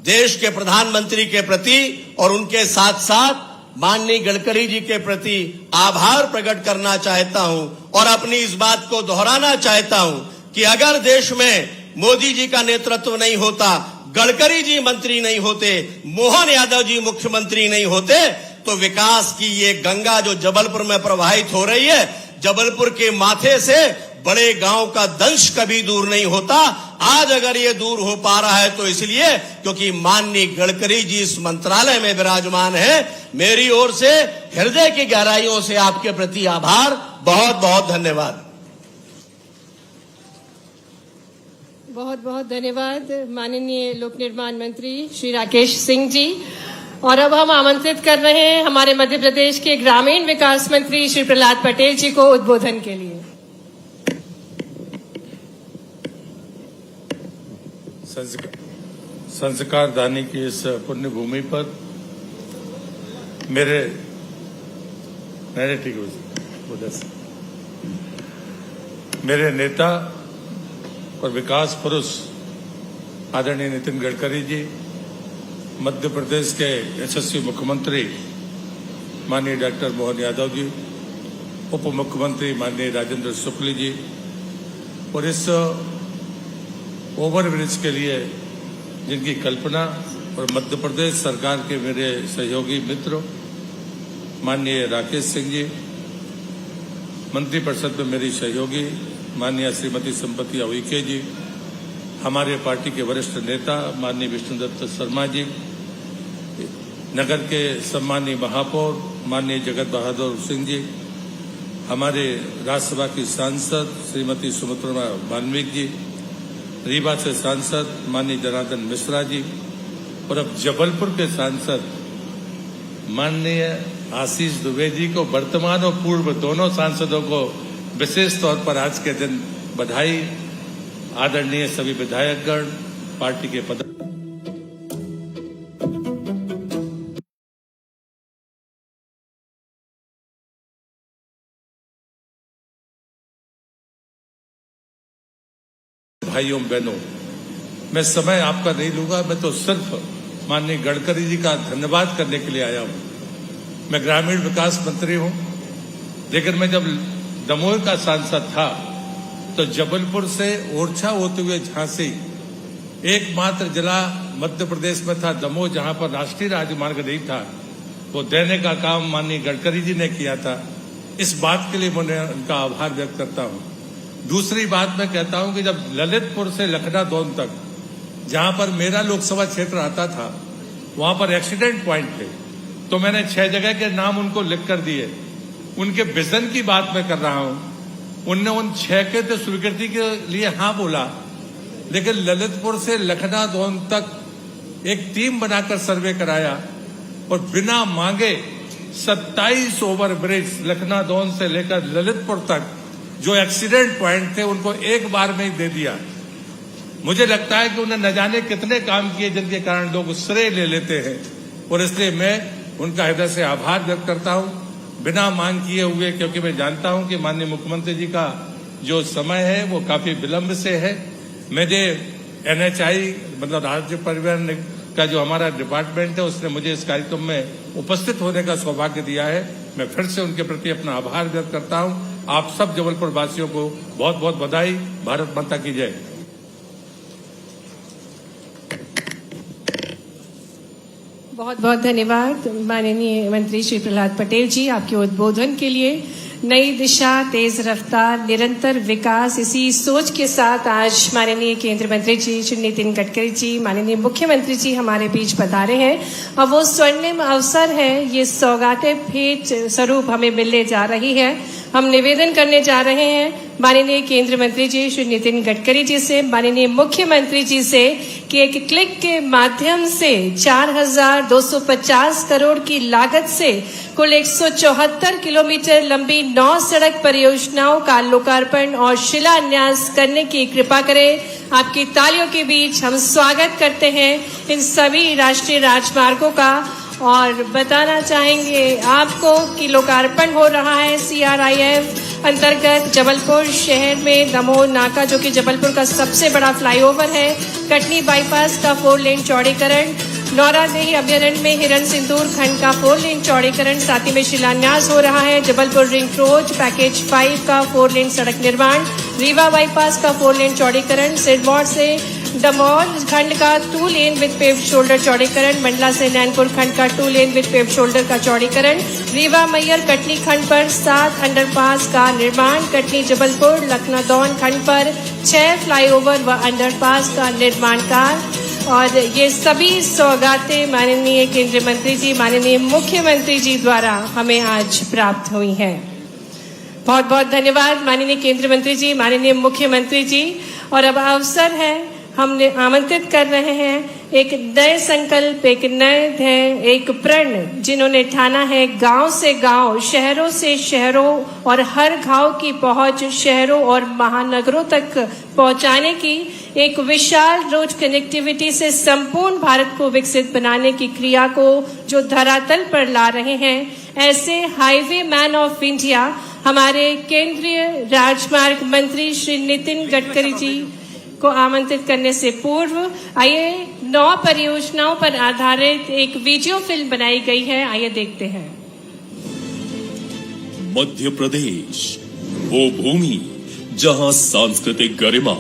देश के प्रधानमंत्री के प्रति और उनके साथ साथ माननीय गडकरी जी के प्रति आभार प्रकट करना चाहता हूं और अपनी इस बात को दोहराना चाहता हूं कि अगर देश में मोदी जी का नेतृत्व नहीं होता, गडकरी जी मंत्री नहीं होते, मोहन यादव जी मुख्यमंत्री नहीं होते, तो विकास की ये गंगा जो जबलपुर में प्रवाहित हो रही है, जबलपुर के माथे से बड़े गांव का दंश कभी दूर नहीं होता। आज अगर ये दूर हो पा रहा है तो इसलिए क्योंकि माननीय गडकरी जी इस मंत्रालय में विराजमान है। मेरी ओर से हृदय की गहराइयों से आपके प्रति आभार, बहुत बहुत धन्यवाद। बहुत बहुत धन्यवाद माननीय लोक निर्माण मंत्री श्री राकेश सिंह जी। और अब हम आमंत्रित कर रहे हैं हमारे मध्य प्रदेश के ग्रामीण विकास मंत्री श्री प्रहलाद पटेल जी को उद्बोधन के लिए। संस्कार दानी की इस पुण्य भूमि पर मेरे नेता और विकास पुरुष आदरणीय नितिन गडकरी जी, मध्य प्रदेश के यशस्वी मुख्यमंत्री माननीय डॉक्टर मोहन यादव जी, उप मुख्यमंत्री माननीय राजेंद्र शुक्ल जी, और इस ओवरब्रिज के लिए जिनकी कल्पना और मध्य प्रदेश सरकार के मेरे सहयोगी मित्र माननीय राकेश सिंह जी, मंत्रिपरिषद में मेरी सहयोगी माननीय श्रीमती संपत्ति उइके जी, हमारे पार्टी के वरिष्ठ नेता माननीय विष्णुदत्त शर्मा जी, नगर के सम्मानीय महापौर माननीय जगत बहादुर सिंह जी, हमारे राज्यसभा की सांसद श्रीमती सुमित्रा वाल्मीकि जी, रीवा से सांसद माननीय जनार्दन मिश्रा जी, और अब जबलपुर के सांसद माननीय आशीष दुबे जी को, वर्तमान और पूर्व दोनों सांसदों को विशेष तौर पर आज के दिन बधाई। आदरणीय सभी विधायकगण, पार्टी के पद भाइयों बहनों, मैं समय आपका नहीं लूंगा। मैं तो सिर्फ माननीय गडकरी जी का धन्यवाद करने के लिए आया हूं। मैं ग्रामीण विकास मंत्री हूं, लेकिन मैं जब दमोह का सांसद था तो जबलपुर से ओरछा होते हुए झांसी, एकमात्र जिला मध्य प्रदेश में था दमोह जहां पर राष्ट्रीय राजमार्ग नहीं था, वो देने का काम माननीय गडकरी जी ने किया था। इस बात के लिए मैं उनका आभार व्यक्त करता हूं। दूसरी बात मैं कहता हूं कि जब ललितपुर से लखनादौन तक, जहां पर मेरा लोकसभा क्षेत्र आता था, वहां पर एक्सीडेंट पॉइंट थे, तो मैंने 6 जगह के नाम उनको लिख कर दिए। उनके विजन की बात मैं कर रहा हूं। उनने उन 6 के तो स्वीकृति के लिए हाँ बोला, लेकिन ललितपुर से लखनादौन तक एक टीम बनाकर सर्वे कराया और बिना मांगे 27 ओवरब्रिज लखनादौन से लेकर ललितपुर तक जो एक्सीडेंट पॉइंट थे उनको एक बार में ही दे दिया। मुझे लगता है कि उन्हें न जाने कितने काम किए जिनके कारण लोग श्रेय ले लेते हैं, और इसलिए मैं उनका हृदय से आभार व्यक्त करता हूं, बिना मांग किए हुए, क्योंकि मैं जानता हूं कि माननीय मुख्यमंत्री जी का जो समय है वो काफी विलंब से है। मुझे NHI मतलब राज्य परिवहन का जो हमारा डिपार्टमेंट है उसने मुझे इस कार्यक्रम में उपस्थित होने का सौभाग्य दिया है। मैं फिर से उनके प्रति अपना आभार व्यक्त करता हूं। आप सब जबलपुर वासियों को बहुत बहुत बधाई। भारत माता की जय। बहुत बहुत धन्यवाद माननीय मंत्री श्री प्रहलाद पटेल जी आपके उद्बोधन के लिए। नई दिशा, तेज रफ्तार, निरंतर विकास, इसी सोच के साथ आज माननीय केंद्रीय मंत्री जी श्री नितिन गडकरी जी, माननीय मुख्यमंत्री जी हमारे बीच पधारे हैं। और वो स्वर्णिम अवसर है, ये सौगातें भेंट स्वरूप हमें मिलने जा रही है। हम निवेदन करने जा रहे हैं माननीय केंद्रीय मंत्री जी श्री नितिन गडकरी जी से, माननीय मुख्यमंत्री जी से, कि एक क्लिक के माध्यम से 4,250 करोड़ की लागत से कुल 174 किलोमीटर लंबी 9 सड़क परियोजनाओं का लोकार्पण और शिलान्यास करने की कृपा करें। आपकी तालियों के बीच हम स्वागत करते हैं इन सभी राष्ट्रीय राजमार्गों का। और बताना चाहेंगे आपको कि लोकार्पण हो रहा है CRIF अंतर्गत जबलपुर शहर में दमोह नाका, जो कि जबलपुर का सबसे बड़ा फ्लाईओवर है, कटनी बाईपास का 4 लेन चौड़ीकरण, नौरादेही अभ्यारण्य में हिरण सिंदूर खंड का 4 लेन चौड़ीकरण, साथ ही में शिलान्यास हो रहा है। जबलपुर रिंग रोड पैकेज 5 का 4 लेन सड़क निर्माण, रीवा बाईपास का 4 लेन चौड़ीकरण, सिरमौर से दमोह खंड का 2 लेन विद पेव्ड शोल्डर चौड़ीकरण, मंडला से नैनपुर खंड का 2 लेन विद पेव्ड शोल्डर का चौड़ीकरण, रीवा मैयर कटनी खंड पर 7 अंडरपास का निर्माण, कटनी जबलपुर लखनऊ खंड पर 6 फ्लाईओवर व अंडरपास का निर्माण कार्य। और ये सभी सौगातें माननीय केंद्रीय मंत्री जी, माननीय मुख्यमंत्री जी द्वारा हमें आज प्राप्त हुई हैं। बहुत बहुत धन्यवाद माननीय केंद्रीय मंत्री जी, माननीय मुख्यमंत्री जी। और अब अवसर है, हमने आमंत्रित कर रहे हैं एक नए संकल्प, एक नए ध्येय, एक प्रण जिन्होंने ठाना है गांव से गांव, शहरों से शहरों और हर गांव की पहुंच शहरों और महानगरों तक पहुंचाने की, एक विशाल रोड कनेक्टिविटी से संपूर्ण भारत को विकसित बनाने की क्रिया को जो धरातल पर ला रहे हैं। ऐसे हाईवे मैन ऑफ इंडिया हमारे केंद्रीय राजमार्ग मंत्री श्री नितिन गडकरी जी को आमंत्रित करने से पूर्व आइए 9 परियोजनाओं पर आधारित एक वीडियो फिल्म बनाई गई है, आइए देखते हैं। मध्य प्रदेश, वो भूमि जहां सांस्कृतिक गरिमा,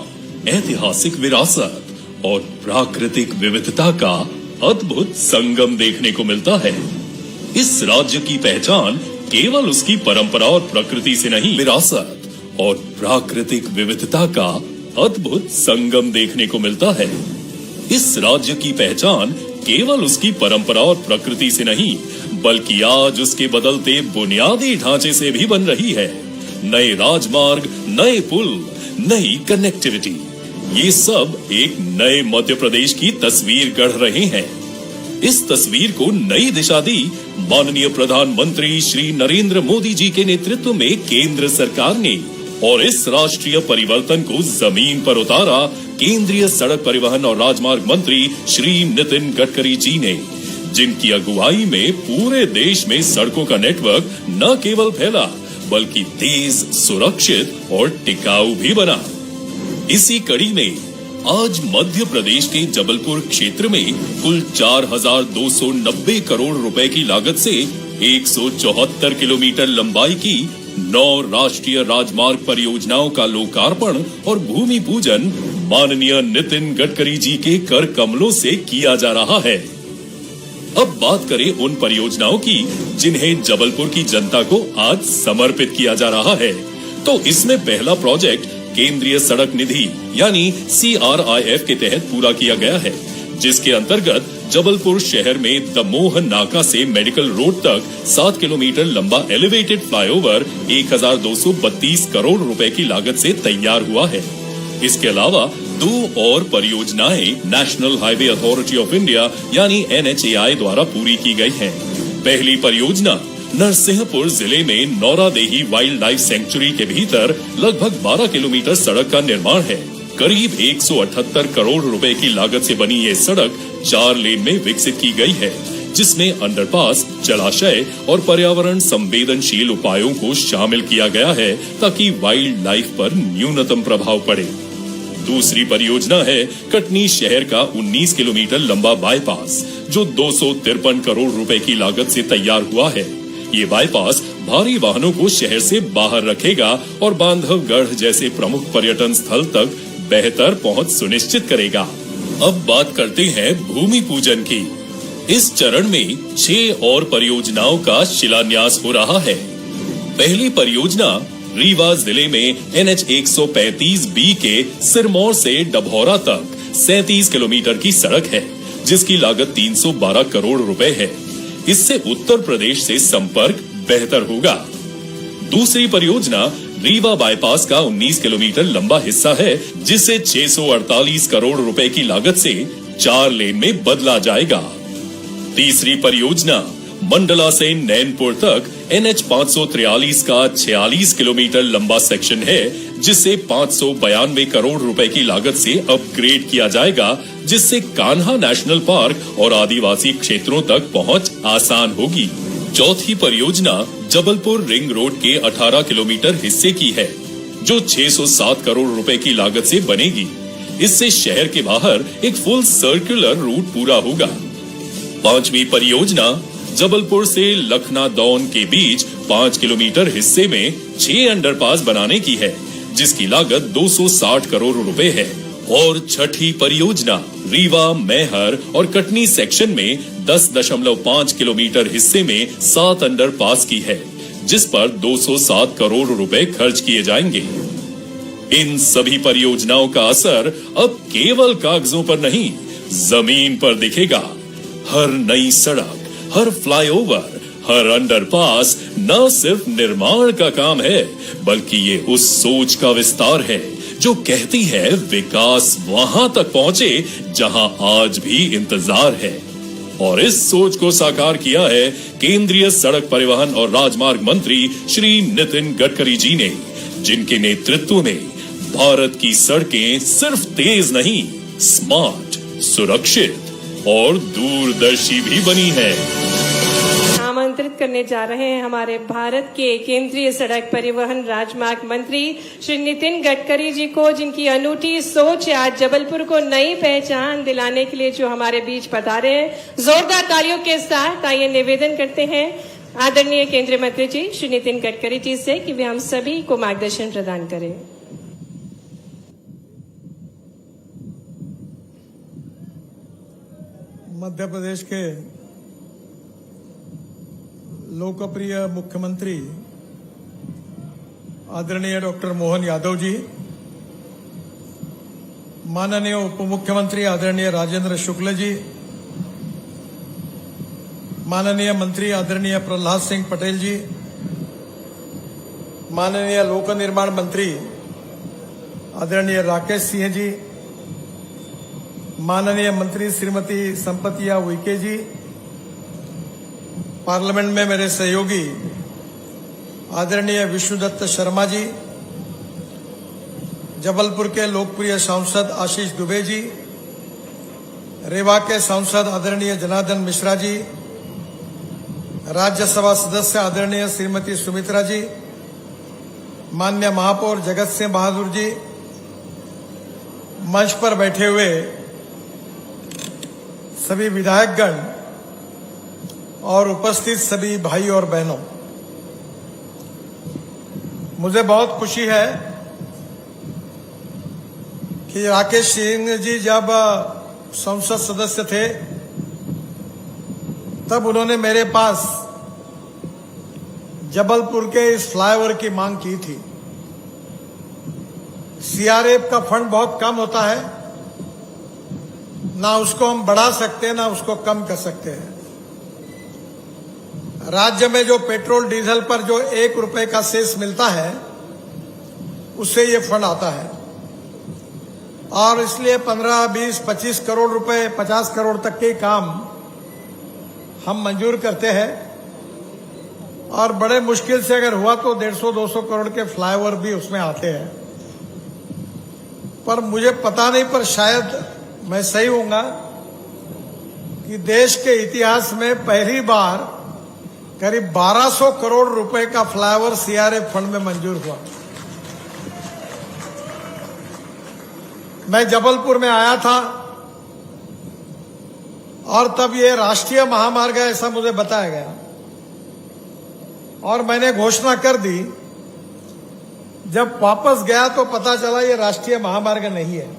ऐतिहासिक विरासत और प्राकृतिक विविधता का अद्भुत संगम देखने को मिलता है। इस राज्य की पहचान केवल उसकी परंपरा और प्रकृति से नहीं, विरासत और प्राकृतिक विविधता का अद्भुत संगम देखने को मिलता है। इस राज्य की पहचान केवल उसकी परंपरा और प्रकृति से नहीं, बल्कि आज उसके बदलते बुनियादी ढांचे से भी बन रही है। नए राजमार्ग, नए पुल, नई कनेक्टिविटी, ये सब एक नए मध्य प्रदेश की तस्वीर गढ़ रहे हैं। इस तस्वीर को नई दिशा दी माननीय प्रधानमंत्री श्री नरेंद्र मोदी जी के नेतृत्व में केंद्र सरकार ने, और इस राष्ट्रीय परिवर्तन को जमीन पर उतारा केंद्रीय सड़क परिवहन और राजमार्ग मंत्री श्री नितिन गडकरी जी ने, जिनकी अगुवाई में पूरे देश में सड़कों का नेटवर्क न केवल फैला बल्कि तेज, सुरक्षित और टिकाऊ भी बना। इसी कड़ी में आज मध्य प्रदेश के जबलपुर क्षेत्र में कुल 4,290 करोड़ रुपए की लागत से 174 किलोमीटर लंबाई की 9 राष्ट्रीय राजमार्ग परियोजनाओं का लोकार्पण और भूमि पूजन माननीय नितिन गडकरी जी के कर कमलों से किया जा रहा है। अब बात करें उन परियोजनाओं की जिन्हें जबलपुर की जनता को आज समर्पित किया जा रहा है, तो इसमें पहला प्रोजेक्ट केंद्रीय सड़क निधि यानी CRIF के तहत पूरा किया गया है, जिसके अंतर्गत जबलपुर शहर में दमोह नाका से मेडिकल रोड तक 7 किलोमीटर लंबा एलिवेटेड फ्लाईओवर 1,232 करोड़ रुपए की लागत से तैयार हुआ है। इसके अलावा 2 और परियोजनाएं national highway authority of India यानी NHAI द्वारा पूरी की गई हैं। पहली परियोजना नरसिंहपुर जिले में नौरादेही वाइल्ड लाइफ सेंचुरी के भीतर लगभग 12 किलोमीटर सड़क का निर्माण है। करीब 178 करोड़ रुपए की लागत से बनी ये सड़क 4 लेन में विकसित की गई है, जिसमें अंडरपास, जलाशय और पर्यावरण संवेदनशील उपायों को शामिल किया गया है ताकि वाइल्ड लाइफ पर न्यूनतम प्रभाव पड़े। दूसरी परियोजना है कटनी शहर का 19 किलोमीटर लंबा बाईपास, जो 253 करोड़ रुपए की लागत से तैयार हुआ है। ये बाईपास भारी वाहनों को शहर से बाहर रखेगा और बांधवगढ़ जैसे प्रमुख पर्यटन स्थल तक बेहतर पहुंच सुनिश्चित करेगा। अब बात करते हैं भूमि पूजन की। इस चरण में 6 और परियोजनाओं का शिलान्यास हो रहा है। पहली परियोजना रीवा जिले में NH 135B के सिरमौर से डभौरा तक 37 किलोमीटर की सड़क है, जिसकी लागत 312 करोड़ रुपए है। इससे उत्तर प्रदेश से संपर्क बेहतर होगा। दूसरी परियोजना रीवा बाईपास का 19 किलोमीटर लंबा हिस्सा है, जिसे 648 करोड़ रुपए की लागत से 4 लेन में बदला जाएगा। तीसरी परियोजना मंडला से नैनपुर तक NH 543 का 46 किलोमीटर लंबा सेक्शन है, जिसे 592 करोड़ रुपए की लागत से अपग्रेड किया जाएगा, जिससे कान्हा नेशनल पार्क और आदिवासी क्षेत्रों तक पहुंच आसान होगी। चौथी परियोजना जबलपुर रिंग रोड के 18 किलोमीटर हिस्से की है, जो 607 करोड़ रुपए की लागत से बनेगी। इससे शहर के बाहर एक फुल सर्कुलर रूट पूरा होगा। 5वीं परियोजना जबलपुर से लखना दौन के बीच 5 किलोमीटर हिस्से में 6 अंडरपास बनाने की है, जिसकी लागत 260 करोड़ रुपए है। और छठी परियोजना रीवा, मैहर और कटनी सेक्शन में 10.5 किलोमीटर हिस्से में 7 अंडरपास की है, जिस पर 207 करोड़ रुपए खर्च किए जाएंगे। इन सभी परियोजनाओं का असर अब केवल कागजों पर नहीं, जमीन पर दिखेगा। हर नई सड़क, हर फ्लाईओवर, हर अंडरपास न सिर्फ निर्माण का काम है, बल्कि ये उस सोच का विस्तार है जो कहती है विकास वहां तक पहुंचे जहां आज भी इंतजार है। और इस सोच को साकार किया है केंद्रीय सड़क परिवहन और राजमार्ग मंत्री श्री नितिन गडकरी जी ने, जिनके नेतृत्व में भारत की सड़कें सिर्फ तेज नहीं, स्मार्ट, सुरक्षित और दूरदर्शी भी बनी है। आमंत्रित करने जा रहे हैं हमारे भारत के केंद्रीय सड़क परिवहन राजमार्ग मंत्री श्री नितिन गडकरी जी को, जिनकी अनूठी सोच आज जबलपुर को नई पहचान दिलाने के लिए जो हमारे बीच पधारे हैं। जोरदार तालियों के साथ आइए निवेदन करते हैं आदरणीय केंद्रीय मंत्री जी श्री नितिन गडकरी जी से कि वे हम सभी को मार्गदर्शन प्रदान करें। मध्य प्रदेश के लोकप्रिय मुख्यमंत्री आदरणीय डॉक्टर मोहन यादव जी, माननीय उप मुख्यमंत्री आदरणीय राजेंद्र शुक्ल जी, माननीय मंत्री आदरणीय प्रहलाद सिंह पटेल जी, माननीय लोक निर्माण मंत्री आदरणीय राकेश सिंह जी, माननीय मंत्री श्रीमती संपतिया उइके जी, पार्लियामेंट में मेरे सहयोगी आदरणीय विष्णुदत्त शर्मा जी, जबलपुर के लोकप्रिय सांसद आशीष दुबे जी, रेवा के सांसद आदरणीय जनार्दन मिश्रा जी, राज्यसभा सदस्य आदरणीय श्रीमती सुमित्रा जी, माननीय महापौर जगत सिंह बहादुर जी, मंच पर बैठे हुए सभी विधायकगण और उपस्थित सभी भाई और बहनों, मुझे बहुत खुशी है कि राकेश सिंह जी जब संसद सदस्य थे तब उन्होंने मेरे पास जबलपुर के इस फ्लाईओवर की मांग की थी। सीआरएफ का फंड बहुत कम होता है, ना उसको हम बढ़ा सकते हैं ना उसको कम कर सकते हैं। राज्य में जो पेट्रोल डीजल पर जो 1 रुपए का सेस मिलता है उससे ये फंड आता है, और इसलिए 15, 20, 25 करोड़ रुपए, 50 करोड़ तक के काम हम मंजूर करते हैं, और बड़े मुश्किल से अगर हुआ तो 150-200 करोड़ के फ्लाईओवर भी उसमें आते हैं। पर मुझे पता नहीं, पर शायद मैं सही हूंगा कि देश के इतिहास में पहली बार करीब 1200 करोड़ रुपए का फ्लाईओवर सीआरएफ फंड में मंजूर हुआ। मैं जबलपुर में आया था और तब ये राष्ट्रीय महामार्ग है ऐसा मुझे बताया गया, और मैंने घोषणा कर दी। जब वापस गया तो पता चला ये राष्ट्रीय महामार्ग नहीं है।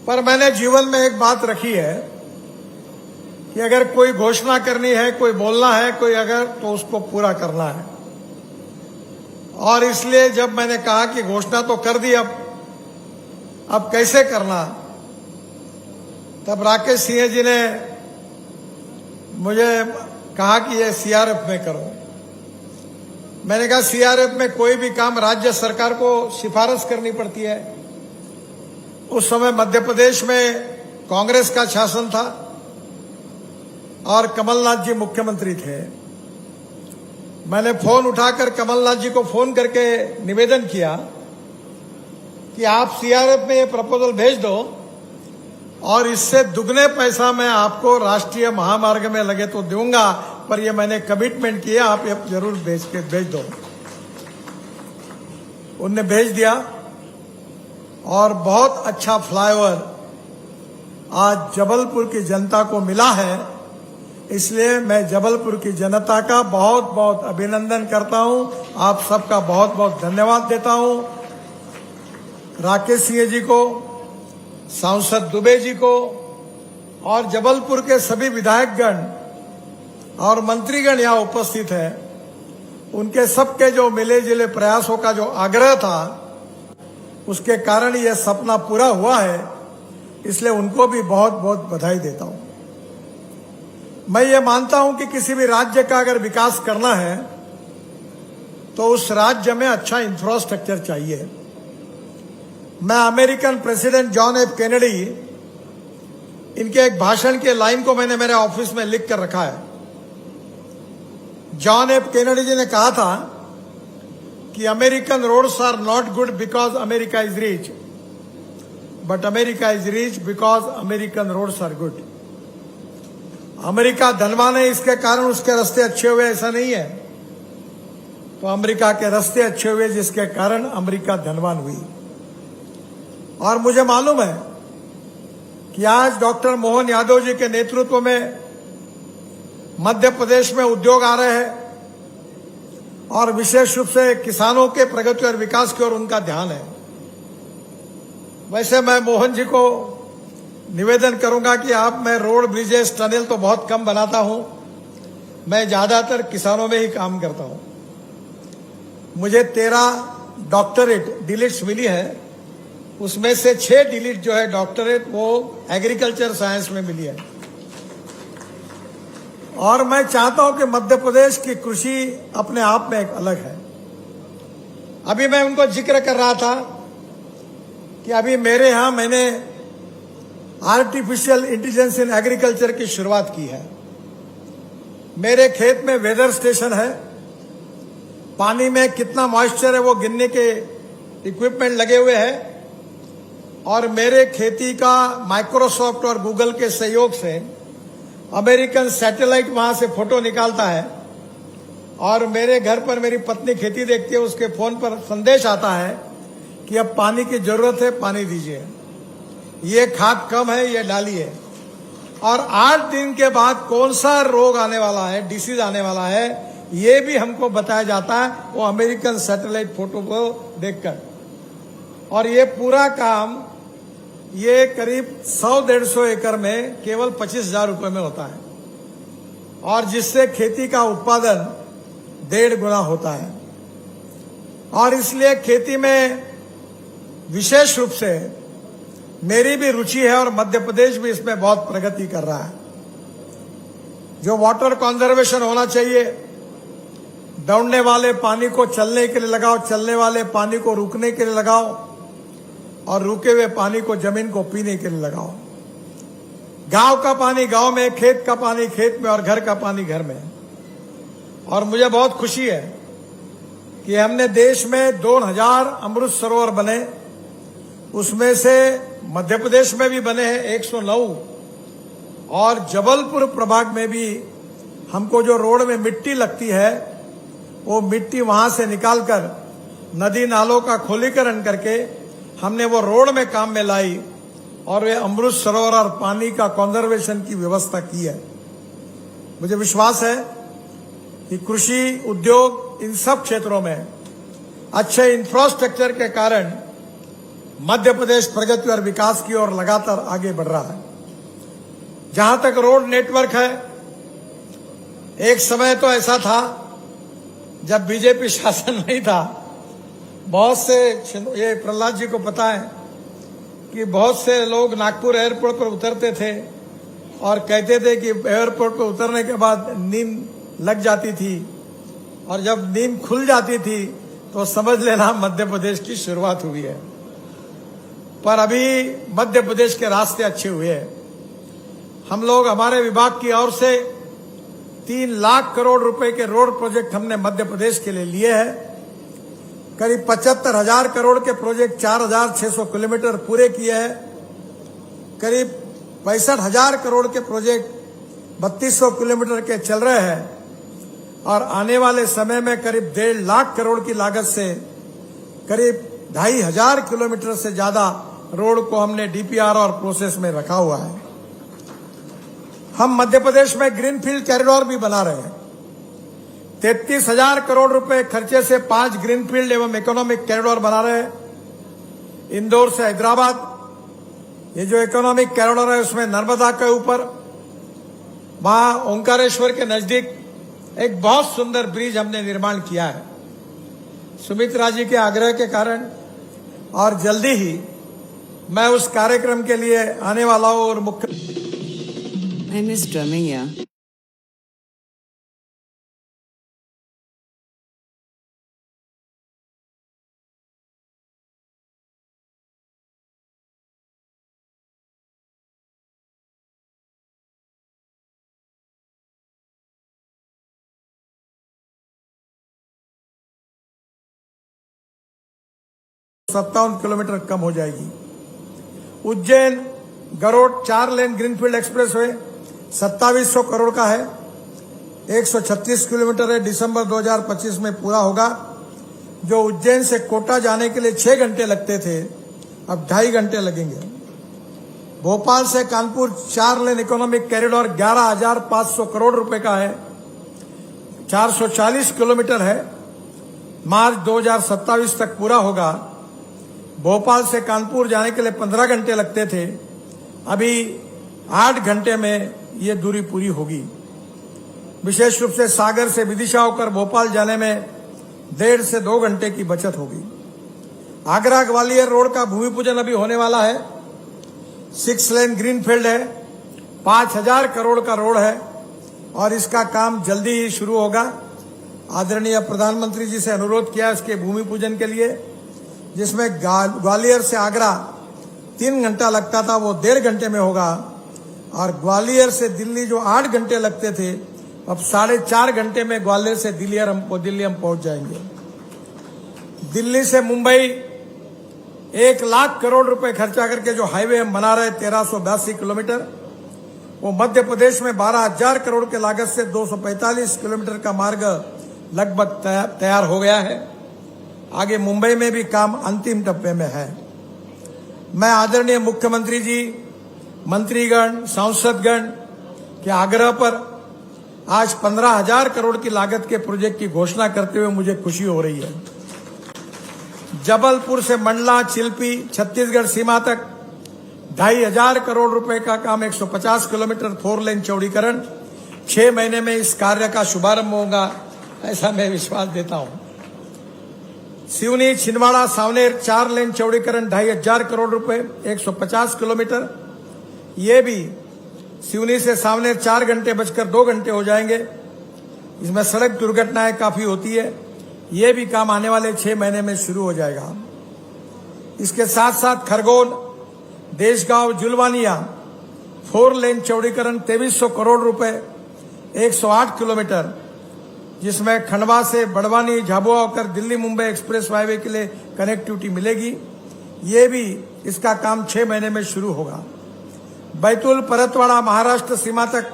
पर मैंने जीवन में एक बात रखी है कि अगर कोई घोषणा करनी है, कोई बोलना है, कोई अगर, तो उसको पूरा करना है। और इसलिए जब मैंने कहा कि घोषणा तो कर दी, अब कैसे करना, तब राकेश सिंह जी ने मुझे कहा कि ये सीआरएफ में करो। मैंने कहा सीआरएफ में कोई भी काम राज्य सरकार को सिफारिश करनी पड़ती है। उस समय मध्य प्रदेश में कांग्रेस का शासन था और कमलनाथ जी मुख्यमंत्री थे। मैंने फोन उठाकर कमलनाथ जी को फोन करके निवेदन किया कि आप सीआरएफ में ये प्रपोजल भेज दो और इससे दुगने पैसा मैं आपको राष्ट्रीय महामार्ग में लगे तो दूंगा, पर ये मैंने कमिटमेंट किया, आप ये जरूर भेज दो। उनने भेज दिया और बहुत अच्छा फ्लाईओवर आज जबलपुर की जनता को मिला है। इसलिए मैं जबलपुर की जनता का बहुत बहुत अभिनंदन करता हूं, आप सबका बहुत बहुत धन्यवाद देता हूं। राकेश सिंह जी को, सांसद दुबे जी को और जबलपुर के सभी विधायकगण और मंत्रीगण यहाँ उपस्थित हैं, उनके सबके जो मिले जुले प्रयासों का जो आग्रह था, उसके कारण यह सपना पूरा हुआ है। इसलिए उनको भी बहुत बहुत बधाई देता हूं। मैं ये मानता हूं कि किसी भी राज्य का अगर विकास करना है तो उस राज्य में अच्छा इंफ्रास्ट्रक्चर चाहिए। मैं American president John F Kennedy, इनके एक भाषण के लाइन को मैंने मेरे ऑफिस में लिख कर रखा है। जॉन एफ कैनेडी जी ने कहा था कि American roads are not good because America is rich, but America is rich because American roads are good. America धनवान है, इसके कारण उसके रास्ते अच्छे हुए, ऐसा नहीं है। तो अमेरिका के रास्ते अच्छे हुए जिसके कारण अमेरिका धनवान हुई। और मुझे मालूम है कि आज डॉक्टर मोहन यादव जी के नेतृत्व में मध्य प्रदेश में उद्योग आ रहे हैं और विशेष रूप से किसानों के प्रगति और विकास की ओर उनका ध्यान है। वैसे मैं मोहन जी को निवेदन करूंगा कि मैं रोड, ब्रिजेस, टनल तो बहुत कम बनाता हूं, मैं ज्यादातर किसानों में ही काम करता हूं। मुझे 13 डॉक्टरेट डिलीट्स मिली है, उसमें से 6 डिलीट जो है डॉक्टरेट वो एग्रीकल्चर साइंस में मिली है। और मैं चाहता हूं कि मध्य प्रदेश की कृषि अपने आप में एक अलग है। अभी मैं उनको जिक्र कर रहा था कि अभी मेरे यहां मैंने आर्टिफिशियल इंटेलिजेंस इन एग्रीकल्चर की शुरुआत की है। मेरे खेत में वेदर स्टेशन है, पानी में कितना मॉइस्चर है वो गिनने के इक्विपमेंट लगे हुए हैं और मेरे खेती का माइक्रोसॉफ्ट और गूगल के सहयोग से अमेरिकन सैटेलाइट वहां से फोटो निकालता है और मेरे घर पर मेरी पत्नी खेती देखती है, उसके फोन पर संदेश आता है कि अब पानी की जरूरत है, पानी दीजिए, ये खाद कम है, ये डालिए। और 8 दिन के बाद कौन सा रोग आने वाला है, डिसीज आने वाला है, ये भी हमको बताया जाता है वो अमेरिकन सैटेलाइट फोटो को देखकर। और ये पूरा काम ये करीब 100-150 एकड़ में केवल 25,000 रुपए में होता है और जिससे खेती का उत्पादन 1.5 गुना होता है। और इसलिए खेती में विशेष रूप से मेरी भी रुचि है और मध्य प्रदेश भी इसमें बहुत प्रगति कर रहा है। जो वाटर कंजर्वेशन होना चाहिए, दौड़ने वाले पानी को चलने के लिए लगाओ, चलने वाले पानी को रुकने के लिए लगाओ और रुके हुए पानी को जमीन को पीने के लिए लगाओ। गांव का पानी गांव में, खेत का पानी खेत में और घर का पानी घर में। और मुझे बहुत खुशी है कि हमने देश में 2000 अमृत सरोवर बने, उसमें से मध्य प्रदेश में भी बने हैं 109 और जबलपुर प्रभाग में भी हमको जो रोड में मिट्टी लगती है वो मिट्टी वहां से निकालकर नदी नालों का खोलीकरण करके हमने वो रोड में काम में लाई और वे अमृत सरोवर और पानी का कंजर्वेशन की व्यवस्था की है। मुझे विश्वास है कि कृषि, उद्योग, इन सब क्षेत्रों में अच्छे इंफ्रास्ट्रक्चर के कारण मध्य प्रदेश प्रगति और विकास की ओर लगातार आगे बढ़ रहा है। जहां तक रोड नेटवर्क है, एक समय तो ऐसा था जब बीजेपी शासन नहीं था, बहुत से, ये प्रहलाद जी को पता है कि बहुत से लोग नागपुर एयरपोर्ट पर उतरते थे और कहते थे कि एयरपोर्ट पर उतरने के बाद नींद लग जाती थी और जब नींद खुल जाती थी तो समझ लेना मध्य प्रदेश की शुरुआत हुई है। पर अभी मध्य प्रदेश के रास्ते अच्छे हुए हैं। हम लोग, हमारे विभाग की ओर से 3 लाख करोड़ रुपए के रोड प्रोजेक्ट हमने मध्य प्रदेश के लिए लिए हैं। करीब 75,000 करोड़ के प्रोजेक्ट 4,600 किलोमीटर पूरे किए हैं। करीब 65,000 करोड़ के प्रोजेक्ट 3200 किलोमीटर के चल रहे हैं और आने वाले समय में करीब 1.5 लाख करोड़ की लागत से करीब 2,500 किलोमीटर से ज्यादा रोड को हमने डीपीआर और प्रोसेस में रखा हुआ है। हम मध्य प्रदेश में ग्रीनफील्ड कॉरिडोर भी बना रहे हैं। 33,000 करोड़ रुपए खर्चे से 5 ग्रीनफील्ड एवं इकोनॉमिक कॉरिडोर बना रहे हैं। इंदौर से हैदराबाद, ये जो इकोनॉमिक कॉरिडोर है उसमें नर्मदा के ऊपर, वहां ओंकारेश्वर के नजदीक एक बहुत सुंदर ब्रिज हमने निर्माण किया है सुमित्रा जी के आग्रह के कारण, और जल्दी ही मैं उस कार्यक्रम के लिए आने वाला हूं। और मुख्य I miss drumming, yeah. Kilometre कम हो जाएगी। Ujjain Garoth 4 lane greenfield expressway 2700 crore का है, 136 किलोमीटर है। दिसंबर 2025 में पूरा होगा। जो उज्जैन से कोटा जाने के लिए 6 घंटे लगते थे, अब 2.5 घंटे लगेंगे। भोपाल से कानपुर 4 लेन इकोनॉमिक कॉरिडोर 11,500 करोड़ रुपए का है, 440 किलोमीटर है। मार्च 2027 तक पूरा होगा। भोपाल से कानपुर जाने के लिए 15 घंटे लगते थे, अभी 8 घंटे में ये दूरी पूरी होगी। विशेष रूप से सागर से विदिशा होकर भोपाल जाने में 1.5 से 2 घंटे की बचत होगी। आगरा ग्वालियर रोड का भूमि पूजन अभी होने वाला है। 6 लेन ग्रीनफील्ड है, 5,000 करोड़ का रोड है और इसका काम जल्दी ही शुरू होगा। आदरणीय प्रधानमंत्री जी से अनुरोध किया इसके भूमि पूजन के लिए, जिसमें ग्वालियर से आगरा 3 घंटा लगता था, वो 1.5 घंटे में होगा। और ग्वालियर से दिल्ली जो 8 घंटे लगते थे, अब 4.5 घंटे में ग्वालियर से दिल्ली हम पहुंच जाएंगे। दिल्ली से मुंबई 1 लाख करोड़ रुपए खर्चा करके जो हाईवे हम बना रहे 1382 किलोमीटर, वो मध्य प्रदेश में 12,000 करोड़ के लागत से 245 किलोमीटर का मार्ग लगभग तैयार हो गया है। आगे मुंबई में भी काम अंतिम टप्पे में है। मैं आदरणीय मुख्यमंत्री जी, मंत्रीगण, सांसदगण के आग्रह पर आज 15,000 करोड़ की लागत के प्रोजेक्ट की घोषणा करते हुए मुझे खुशी हो रही है। जबलपुर से मंडला चिल्पी छत्तीसगढ़ सीमा तक 2,500 करोड़ रुपए का काम, 150 किलोमीटर 4 लेन चौड़ीकरण, 6 महीने में इस कार्य का शुभारंभ होगा, ऐसा मैं विश्वास देता हूं। सिवनी छिंदवाड़ा सावनेर 4 लेन चौड़ीकरण 2,500 करोड़ रुपए, 150 किलोमीटर। ये भी सिवनी से सावनेर 4 घंटे बचकर 2 घंटे हो जाएंगे। इसमें सड़क दुर्घटनाएं काफी होती है, ये भी काम आने वाले 6 महीने में शुरू हो जाएगा। इसके साथ साथ खरगोन देशगांव जुलवानिया 4 लेन चौड़ीकरण 2,300 करोड़ रुपए, 108 किलोमीटर, जिसमें खंडवा से बड़वानी झाबुआ होकर दिल्ली मुंबई एक्सप्रेस हाईवे के लिए कनेक्टिविटी मिलेगी। ये भी इसका काम 6 महीने में शुरू होगा। बैतूल परतवाड़ा महाराष्ट्र सीमा तक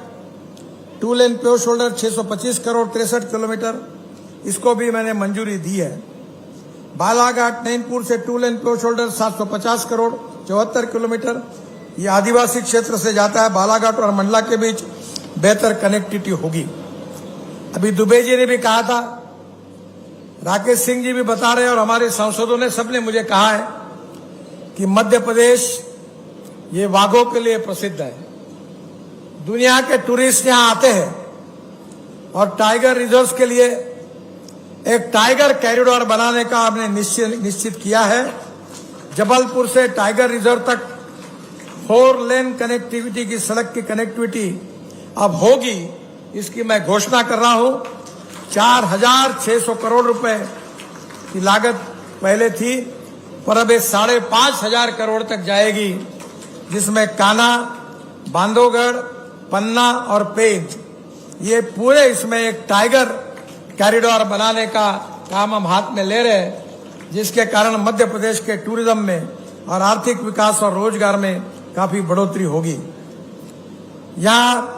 2 लेन प्योर शोल्डर 625 करोड़ 63 किलोमीटर, इसको भी मैंने मंजूरी दी है। बालाघाट नैनपुर से 2 लेन प्योर शोल्डर 750 करोड़ 74 किलोमीटर, ये आदिवासी क्षेत्र से जाता है। बालाघाट और मंडला के बीच बेहतर कनेक्टिविटी होगी। अभी दुबे जी ने भी कहा था, राकेश सिंह जी भी बता रहे हैं और हमारे सांसदों ने, सबने मुझे कहा है कि मध्य प्रदेश ये वाघों के लिए प्रसिद्ध है। दुनिया के टूरिस्ट यहां आते हैं और टाइगर रिजर्व्स के लिए एक टाइगर कॉरिडोर बनाने का हमने निश्चित किया है। जबलपुर से टाइगर रिजर्व तक 4 लेन कनेक्टिविटी की सड़क की कनेक्टिविटी अब होगी, इसकी मैं घोषणा कर रहा हूं। 4,600 करोड़ रुपए की लागत पहले थी, पर अब 5,500 करोड़ तक जाएगी, जिसमें कान्हा, बांधवगढ़, पन्ना और पेंच, ये पूरे इसमें एक टाइगर कॉरिडोर बनाने का काम हम हाथ में ले रहे हैं, जिसके कारण मध्य प्रदेश के टूरिज्म में और आर्थिक विकास और रोजगार में काफी बढ़ोतरी होगी। यहां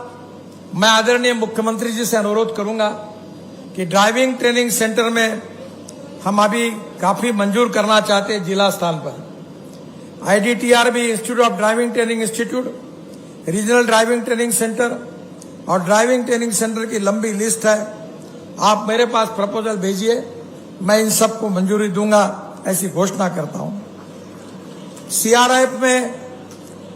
मैं आदरणीय मुख्यमंत्री जी से अनुरोध करूंगा कि ड्राइविंग ट्रेनिंग सेंटर में हम अभी काफी मंजूर करना चाहते हैं जिला स्थान पर। IDTRB institute of driving training institute, regional driving training centre और ड्राइविंग ट्रेनिंग सेंटर की लंबी लिस्ट है। आप मेरे पास प्रपोजल भेजिए, मैं इन सबको मंजूरी दूंगा, ऐसी घोषणा करता हूं। CRIF में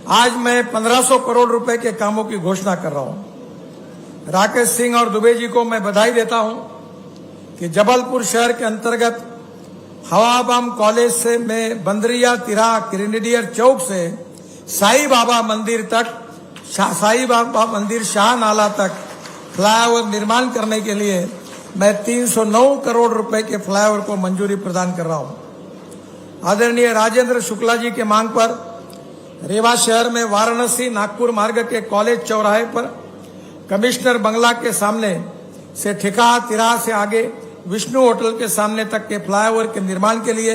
आज मैं 1500 करोड़ रुपए के कामों की घोषणा कर रहा हूं। राकेश सिंह और दुबे जी को मैं बधाई देता हूं कि जबलपुर शहर के अंतर्गत हवाबाम कॉलेज से में बंदरिया तिराहा ग्रेनेडियर चौक से साई बाबा मंदिर तक, साई बाबा मंदिर शाह नाला तक फ्लाईओवर निर्माण करने के लिए मैं 309 करोड़ रुपए के फ्लाईओवर को मंजूरी प्रदान कर रहा हूं। आदरणीय राजेंद्र शुक्ला जी के मांग पर रीवा शहर में वाराणसी नागपुर मार्ग के कॉलेज चौराहे पर कमिश्नर बंगला के सामने से ठिकाहा तिराहा से आगे विष्णु होटल के सामने तक के फ्लाईओवर के निर्माण के लिए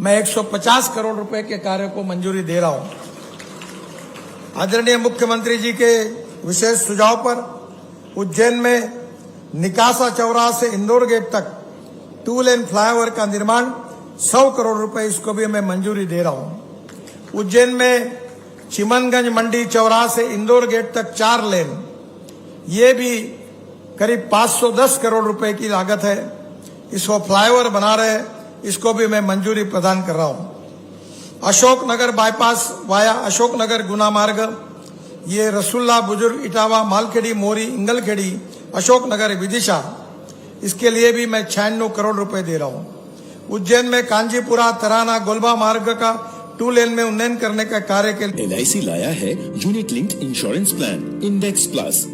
मैं 150 करोड़ रुपए के कार्य को मंजूरी दे रहा हूं। आदरणीय मुख्यमंत्री जी के विशेष सुझाव पर उज्जैन में निकासा चौराहा से इंदौर गेट तक 2 लेन फ्लाईओवर का निर्माण 100 करोड़ रुपए, इसको भी मैं मंजूरी दे रहा हूं। उज्जैन में चिमनगंज मंडी चौराहा से इंदौर गेट तक 4 लेन, ये भी करीब 510 करोड़ रुपए की लागत है। इसको फ्लाईओवर बना रहे, इसको भी मैं मंजूरी प्रदान कर रहा हूं। अशोकनगर बाईपास वाया अशोकनगर गुना मार्ग, ये रसुल्ला बुजुर्ग इटावा मालखेड़ी मोरी इंगलखेड़ी अशोकनगर विदिशा, इसके लिए भी मैं 96 करोड़ रुपए दे रहा हूं। उज्जैन में कांजीपुरा तराना गोलबा मार्ग का 2 लेन में उन्नयन करने का कार्य के लिए LIC लाया है unit linked insurance plan index plus.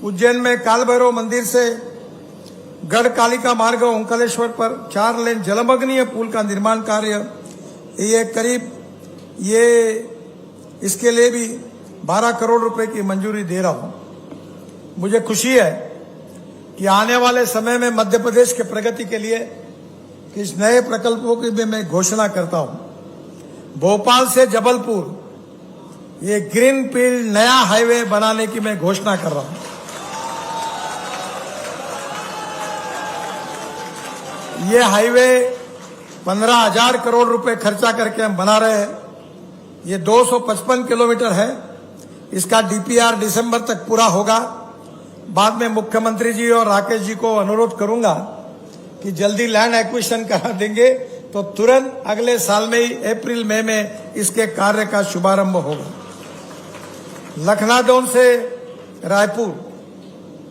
Ujjain में कालभैरव मंदिर से गढ़ कालिका मार्ग ओंकारेश्वर पर 4 लेन जलमग्नीय पुल का निर्माण कार्य, ये करीब इसके लिए भी 12 करोड़ रुपए की मंजूरी दे रहा हूं। मुझे खुशी है कि आने वाले समय में मध्य प्रदेश के प्रगति के लिए किस नए प्रकल्पों की भी मैं घोषणा करता हूं। भोपाल से जबलपुर ये ग्रीन फील्ड नया हाईवे बनाने की मैं घोषणा कर रहा हूं। ये हाईवे 15,000 करोड़ रुपए खर्चा करके हम बना रहे हैं। ये 255 किलोमीटर है। इसका DPR दिसंबर तक पूरा होगा। बाद में मुख्यमंत्री जी और राकेश जी को अनुरोध करूंगा कि जल्दी लैंड एक्विजिशन करा देंगे तो तुरंत अगले साल में ही अप्रैल मई में इसके कार्य का शुभारंभ होगा। लखनादौन से रायपुर,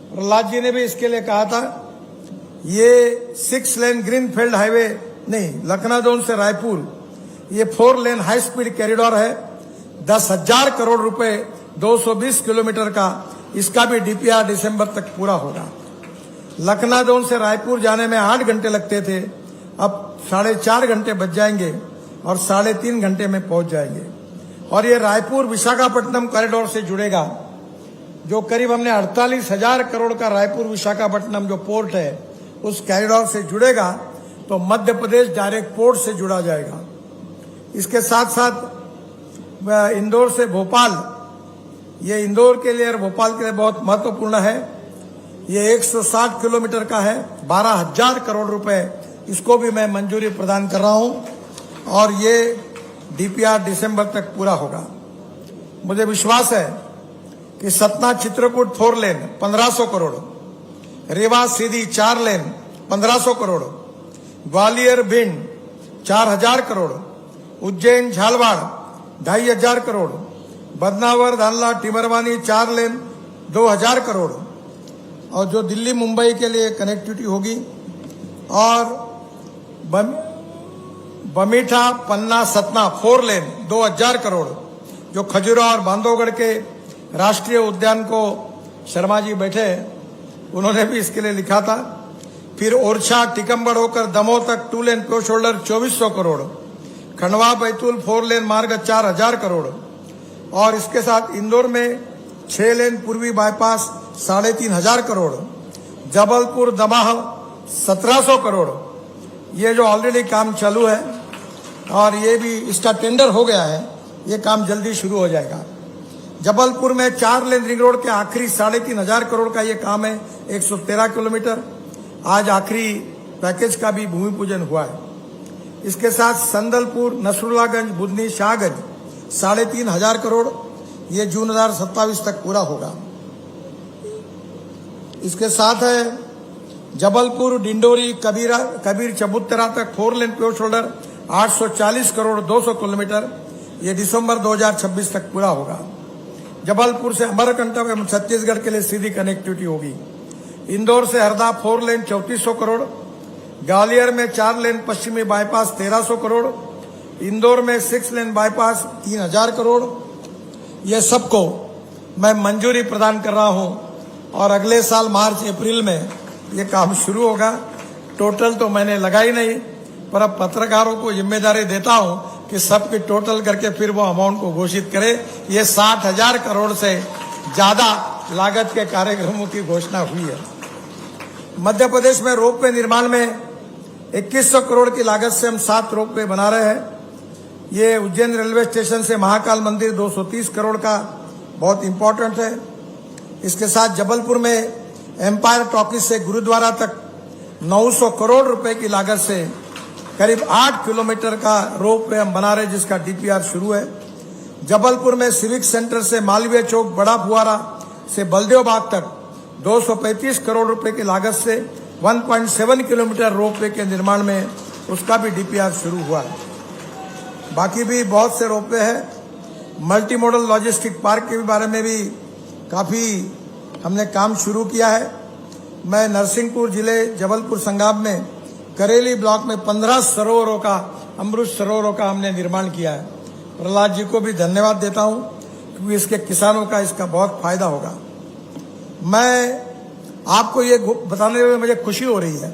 प्रहलाद जी ने भी इसके लिए कहा था, ये 6 लेन ग्रीनफील्ड हाईवे नहीं, लखनादौन से रायपुर ये 4 लेन हाई स्पीड कॉरिडोर है। 10,000 करोड़ रुपए 220 किलोमीटर का, इसका भी DPR दिसंबर तक पूरा होगा। लखनादौन से रायपुर जाने में 8 घंटे लगते थे, अब 4.5 घंटे बच जाएंगे और 3.5 घंटे में पहुंच जाएंगे। और ये रायपुर विशाखापट्टनम कॉरिडोर से जुड़ेगा, जो करीब हमने 48,000 करोड़ का रायपुर विशाखापट्टनम जो पोर्ट है उस कॉरिडोर से जुड़ेगा, तो मध्य प्रदेश डायरेक्ट पोर्ट से जुड़ा जाएगा। इसके साथ साथ इंदौर से भोपाल, ये इंदौर के लिए और भोपाल के लिए बहुत महत्वपूर्ण है। ये 160 किलोमीटर का है, 12,000 करोड़ रुपए, इसको भी मैं मंजूरी प्रदान कर रहा हूं और ये DPR दिसंबर तक पूरा होगा। मुझे विश्वास है कि सतना चित्रकूट 4 लेन 1500 करोड़, रीवा सीधी 4 लेन 1500 करोड़, ग्वालियर भिंड 4,000 करोड़, उज्जैन झालवाड़ 2,500 करोड़, बदनावर धानला टिमरवानी 4 लेन 2,000 करोड़, और जो दिल्ली मुंबई के लिए कनेक्टिविटी होगी, और बमीठा पन्ना सतना 4 लेन 2,000 करोड़, जो खजुरा और बांधवगढ़ के राष्ट्रीय उद्यान को शर्मा जी बैठे, उन्होंने भी इसके लिए लिखा था। फिर ओरछा टिकमगढ़ होकर दमोह तक 2 लेन क्रॉस शोल्डर 2,400 करोड़, खंडवा बैतूल 4 लेन मार्ग 4,000 करोड़, और इसके साथ इंदौर में 6 लेन पूर्वी बाईपास 3,500 करोड़, जबलपुर दमाह 1,700 करोड़, ये जो ऑलरेडी काम चालू है और ये भी इसका टेंडर हो गया है, ये काम जल्दी शुरू हो जाएगा। जबलपुर में 4 लेन रिंग रोड के आखिरी 3,500 करोड़ का ये काम है, 113 किलोमीटर। आज आखिरी पैकेज का भी भूमि पूजन हुआ है। इसके साथ संदलपुर, नसरुल्लागंज, बुधनी, शाहगंज 3,500 करोड़, ये जून 2027 तक पूरा होगा। इसके साथ है जबलपुर, डिंडोरी, कबीर चबूतरा तक 4 लेन प्योर शोल्डर 840 करोड़ 200 किलोमीटर, ये दिसंबर 2026 तक पूरा होगा। जबलपुर से अमरकंटक एवं छत्तीसगढ़ के लिए सीधी कनेक्टिविटी होगी। इंदौर से हरदा 4 लेन 3400 करोड़, ग्वालियर में 4 लेन पश्चिमी बाईपास 1300 करोड़, इंदौर में 6 लेन बाईपास 3,000 करोड़, ये सबको मैं मंजूरी प्रदान कर रहा हूं और अगले साल मार्च अप्रैल में ये काम शुरू होगा। टोटल तो मैंने लगाई नहीं, पर अब पत्रकारों को जिम्मेदारी देता हूं कि सबकी टोटल करके फिर वो अमाउंट को घोषित करे। ये 60,000 करोड़ से ज्यादा लागत के कार्यक्रमों की घोषणा हुई है। मध्य प्रदेश में रोपवे निर्माण में 2100 करोड़ की लागत से हम 7 रोपवे बना रहे हैं। ये उज्जैन रेलवे स्टेशन से महाकाल मंदिर 230 करोड़ का बहुत इंपॉर्टेंट है। इसके साथ जबलपुर में एम्पायर टॉकीज से गुरुद्वारा तक 900 करोड़ रुपए की लागत से करीब 8 किलोमीटर का रोपवे हम बना रहे, जिसका डीपीआर शुरू है। जबलपुर में सिविक सेंटर से मालवीय चौक, बड़ा फुआरा से बलदेव बाग तक 235 करोड़ रुपए की लागत से 1.7 किलोमीटर रोपवे के निर्माण में उसका भी डीपीआर शुरू हुआ है। बाकी भी बहुत से रोपवे हैं। मल्टी मॉडल लॉजिस्टिक पार्क के बारे में भी काफी हमने काम शुरू किया है। मैं नरसिंहपुर जिले जबलपुर संगाम में करेली ब्लॉक में 15 सरोवरों का, अमृत सरोवरों का हमने निर्माण किया है। प्रहलाद जी को भी धन्यवाद देता हूं क्योंकि इसके किसानों का इसका बहुत फायदा होगा। मैं आपको ये बताने में मुझे खुशी हो रही है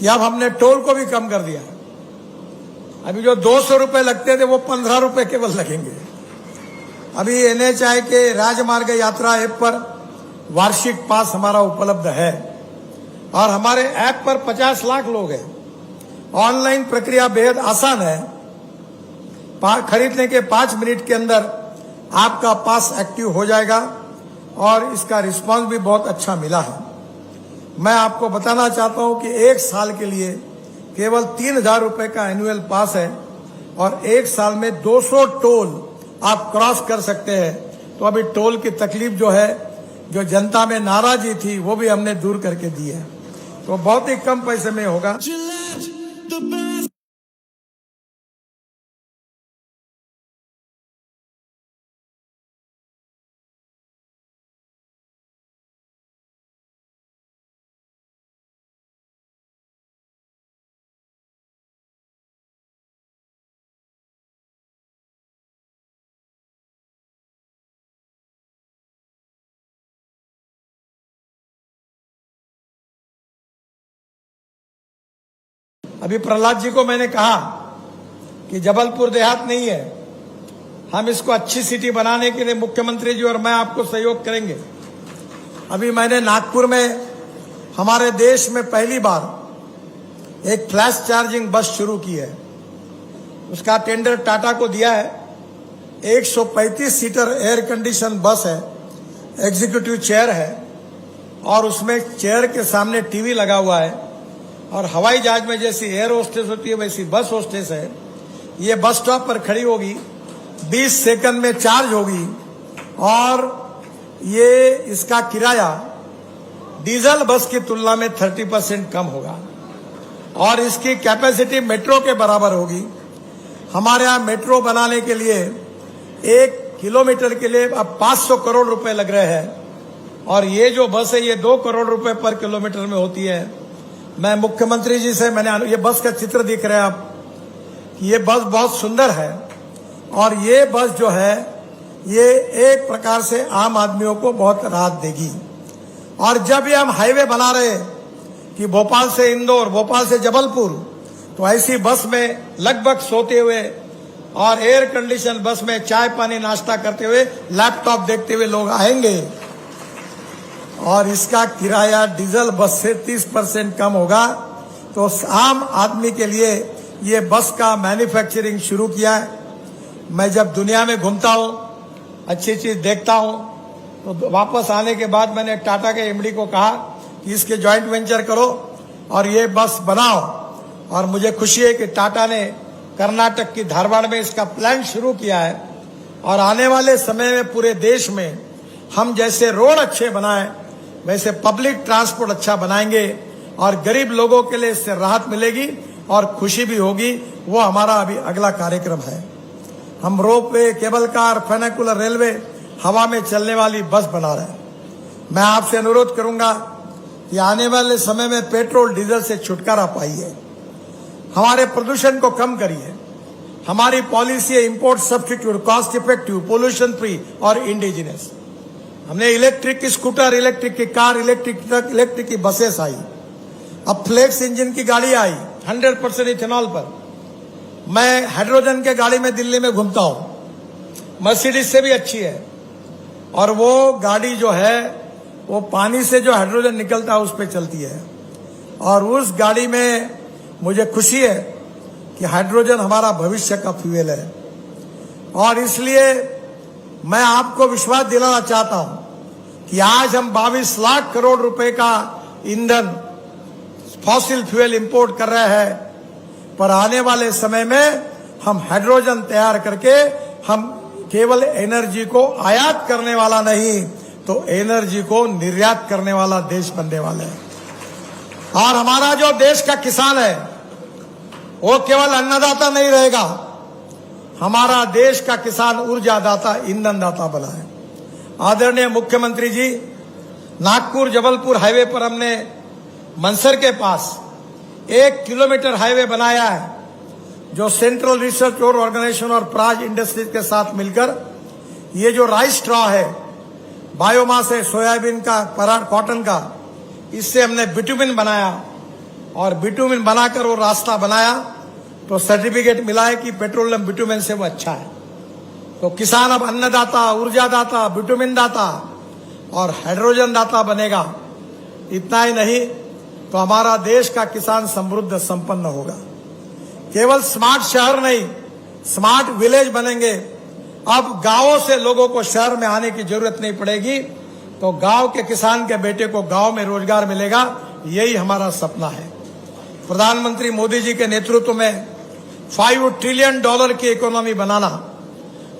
कि अब हमने टोल को भी कम कर दिया है। अभी जो 200 रुपए लगते थे वो 15 रुपए केवल लगेंगे। अभी NHAI के राजमार्ग यात्रा ऐप पर वार्षिक पास हमारा उपलब्ध है और हमारे ऐप पर 50 लाख लोग हैं। ऑनलाइन प्रक्रिया बेहद आसान है। खरीदने के 5 मिनट के अंदर आपका पास एक्टिव हो जाएगा और इसका रिस्पांस भी बहुत अच्छा मिला है। मैं आपको बताना चाहता हूं कि 1 साल के लिए केवल 3,000 रुपए का एनुअल पास है और 1 साल में 200 टोल आप क्रॉस कर सकते हैं। तो अभी टोल की तकलीफ जो है, जो जनता में नाराजगी थी, वो भी हमने दूर करके दी है। तो बहुत ही कम पैसे में होगा। अभी प्रहलाद जी को मैंने कहा कि जबलपुर देहात नहीं है, हम इसको अच्छी सिटी बनाने के लिए मुख्यमंत्री जी और मैं आपको सहयोग करेंगे। अभी मैंने नागपुर में हमारे देश में पहली बार एक फ्लैश चार्जिंग बस शुरू की है। उसका टेंडर टाटा को दिया है। 135 सीटर एयर कंडीशन बस है, एग्जीक्यूटिव चेयर है और उसमें चेयर के सामने टीवी लगा हुआ है और हवाई जहाज में जैसी एयर होस्टेस होती है वैसी बस होस्टेस है। ये बस स्टॉप पर खड़ी होगी, 20 सेकंड में चार्ज होगी और ये इसका किराया डीजल बस की तुलना में 30% कम होगा और इसकी कैपेसिटी मेट्रो के बराबर होगी। हमारे यहाँ मेट्रो बनाने के लिए 1 किलोमीटर के लिए अब 500 करोड़ रुपए लग रहे हैं और ये जो बस है ये 2 करोड़ रुपए पर किलोमीटर में होती है। मैं मुख्यमंत्री जी से ये बस का चित्र दिख रहे हैं आप, ये बस बहुत सुंदर है और ये बस जो है ये एक प्रकार से आम आदमियों को बहुत राहत देगी। और जब ये हम हाईवे बना रहे कि भोपाल से इंदौर, भोपाल से जबलपुर, तो ऐसी बस में लगभग सोते हुए और एयर कंडीशन बस में चाय पानी नाश्ता करते हुए लैपटॉप देखते हुए लोग आएंगे और इसका किराया डीजल बस से 30% कम होगा। तो आम आदमी के लिए ये बस का मैन्युफैक्चरिंग शुरू किया है। मैं जब दुनिया में घूमता हूँ, अच्छी चीज देखता हूँ, तो वापस आने के बाद मैंने टाटा के एमडी को कहा कि इसके जॉइंट वेंचर करो और ये बस बनाओ। और मुझे खुशी है कि टाटा ने कर्नाटक की धारवाड़ में इसका प्लान शुरू किया है और आने वाले समय में पूरे देश में हम जैसे रोड अच्छे बनाएं वैसे पब्लिक ट्रांसपोर्ट अच्छा बनाएंगे और गरीब लोगों के लिए इससे राहत मिलेगी और खुशी भी होगी। वो हमारा अभी अगला कार्यक्रम है। हम रोपवे, केबल कार, फेनिकुलर रेलवे, हवा में चलने वाली बस बना रहे हैं। मैं आपसे अनुरोध करूंगा कि आने वाले समय में पेट्रोल डीजल से छुटकारा पाइए, हमारे प्रदूषण को कम करिए। हमारी पॉलिसी है import substitute, cost effective, pollution free और इंडिजिनस। हमने इलेक्ट्रिक की स्कूटर, इलेक्ट्रिक की कार, इलेक्ट्रिक ट्रक, इलेक्ट्रिक की बसेस आई। अब फ्लेक्स इंजन की गाड़ी आई 100% इथेनॉल पर। मैं हाइड्रोजन के गाड़ी में दिल्ली में घूमता हूं, मर्सिडीज से भी अच्छी है। और वो गाड़ी जो है वो पानी से जो हाइड्रोजन निकलता है उस पर चलती है। और उस गाड़ी में मुझे खुशी है कि हाइड्रोजन हमारा भविष्य का फ्यूल है। और इसलिए मैं आपको विश्वास दिलाना चाहता हूं कि आज हम 22 लाख करोड़ रुपए का ईंधन फॉसिल फ्यूल इंपोर्ट कर रहे हैं, पर आने वाले समय में हम हाइड्रोजन तैयार करके हम केवल एनर्जी को आयात करने वाला नहीं तो एनर्जी को निर्यात करने वाला देश बनने वाले हैं। और हमारा जो देश का किसान है वो केवल अन्नदाता नहीं रहेगा, हमारा देश का किसान ऊर्जादाता, ईंधनदाता बना है। आदरणीय मुख्यमंत्री जी, नागपुर जबलपुर हाईवे पर हमने मनसर के पास 1 किलोमीटर हाईवे बनाया है, जो सेंट्रल रिसर्च और ऑर्गेनाइजेशन और प्राज इंडस्ट्रीज के साथ मिलकर ये जो राइस स्ट्रॉ है, बायोमास है, सोयाबीन का, कॉटन का, इससे हमने बिटुमिन बनाया और बिटुमिन बनाकर वो रास्ता बनाया तो सर्टिफिकेट मिला है कि पेट्रोलियम बिटुमिन से वो अच्छा है। तो किसान अब अन्नदाता, ऊर्जादाता, बिटुमिन दाता और हाइड्रोजन दाता बनेगा। इतना ही नहीं तो हमारा देश का किसान समृद्ध संपन्न होगा। केवल स्मार्ट शहर नहीं, स्मार्ट विलेज बनेंगे। अब गांवों से लोगों को शहर में आने की जरूरत नहीं पड़ेगी, तो गांव के किसान के बेटे को गांव में रोजगार मिलेगा। यही हमारा सपना है। प्रधानमंत्री मोदी जी के नेतृत्व में $5 ट्रिलियन की इकोनॉमी बनाना,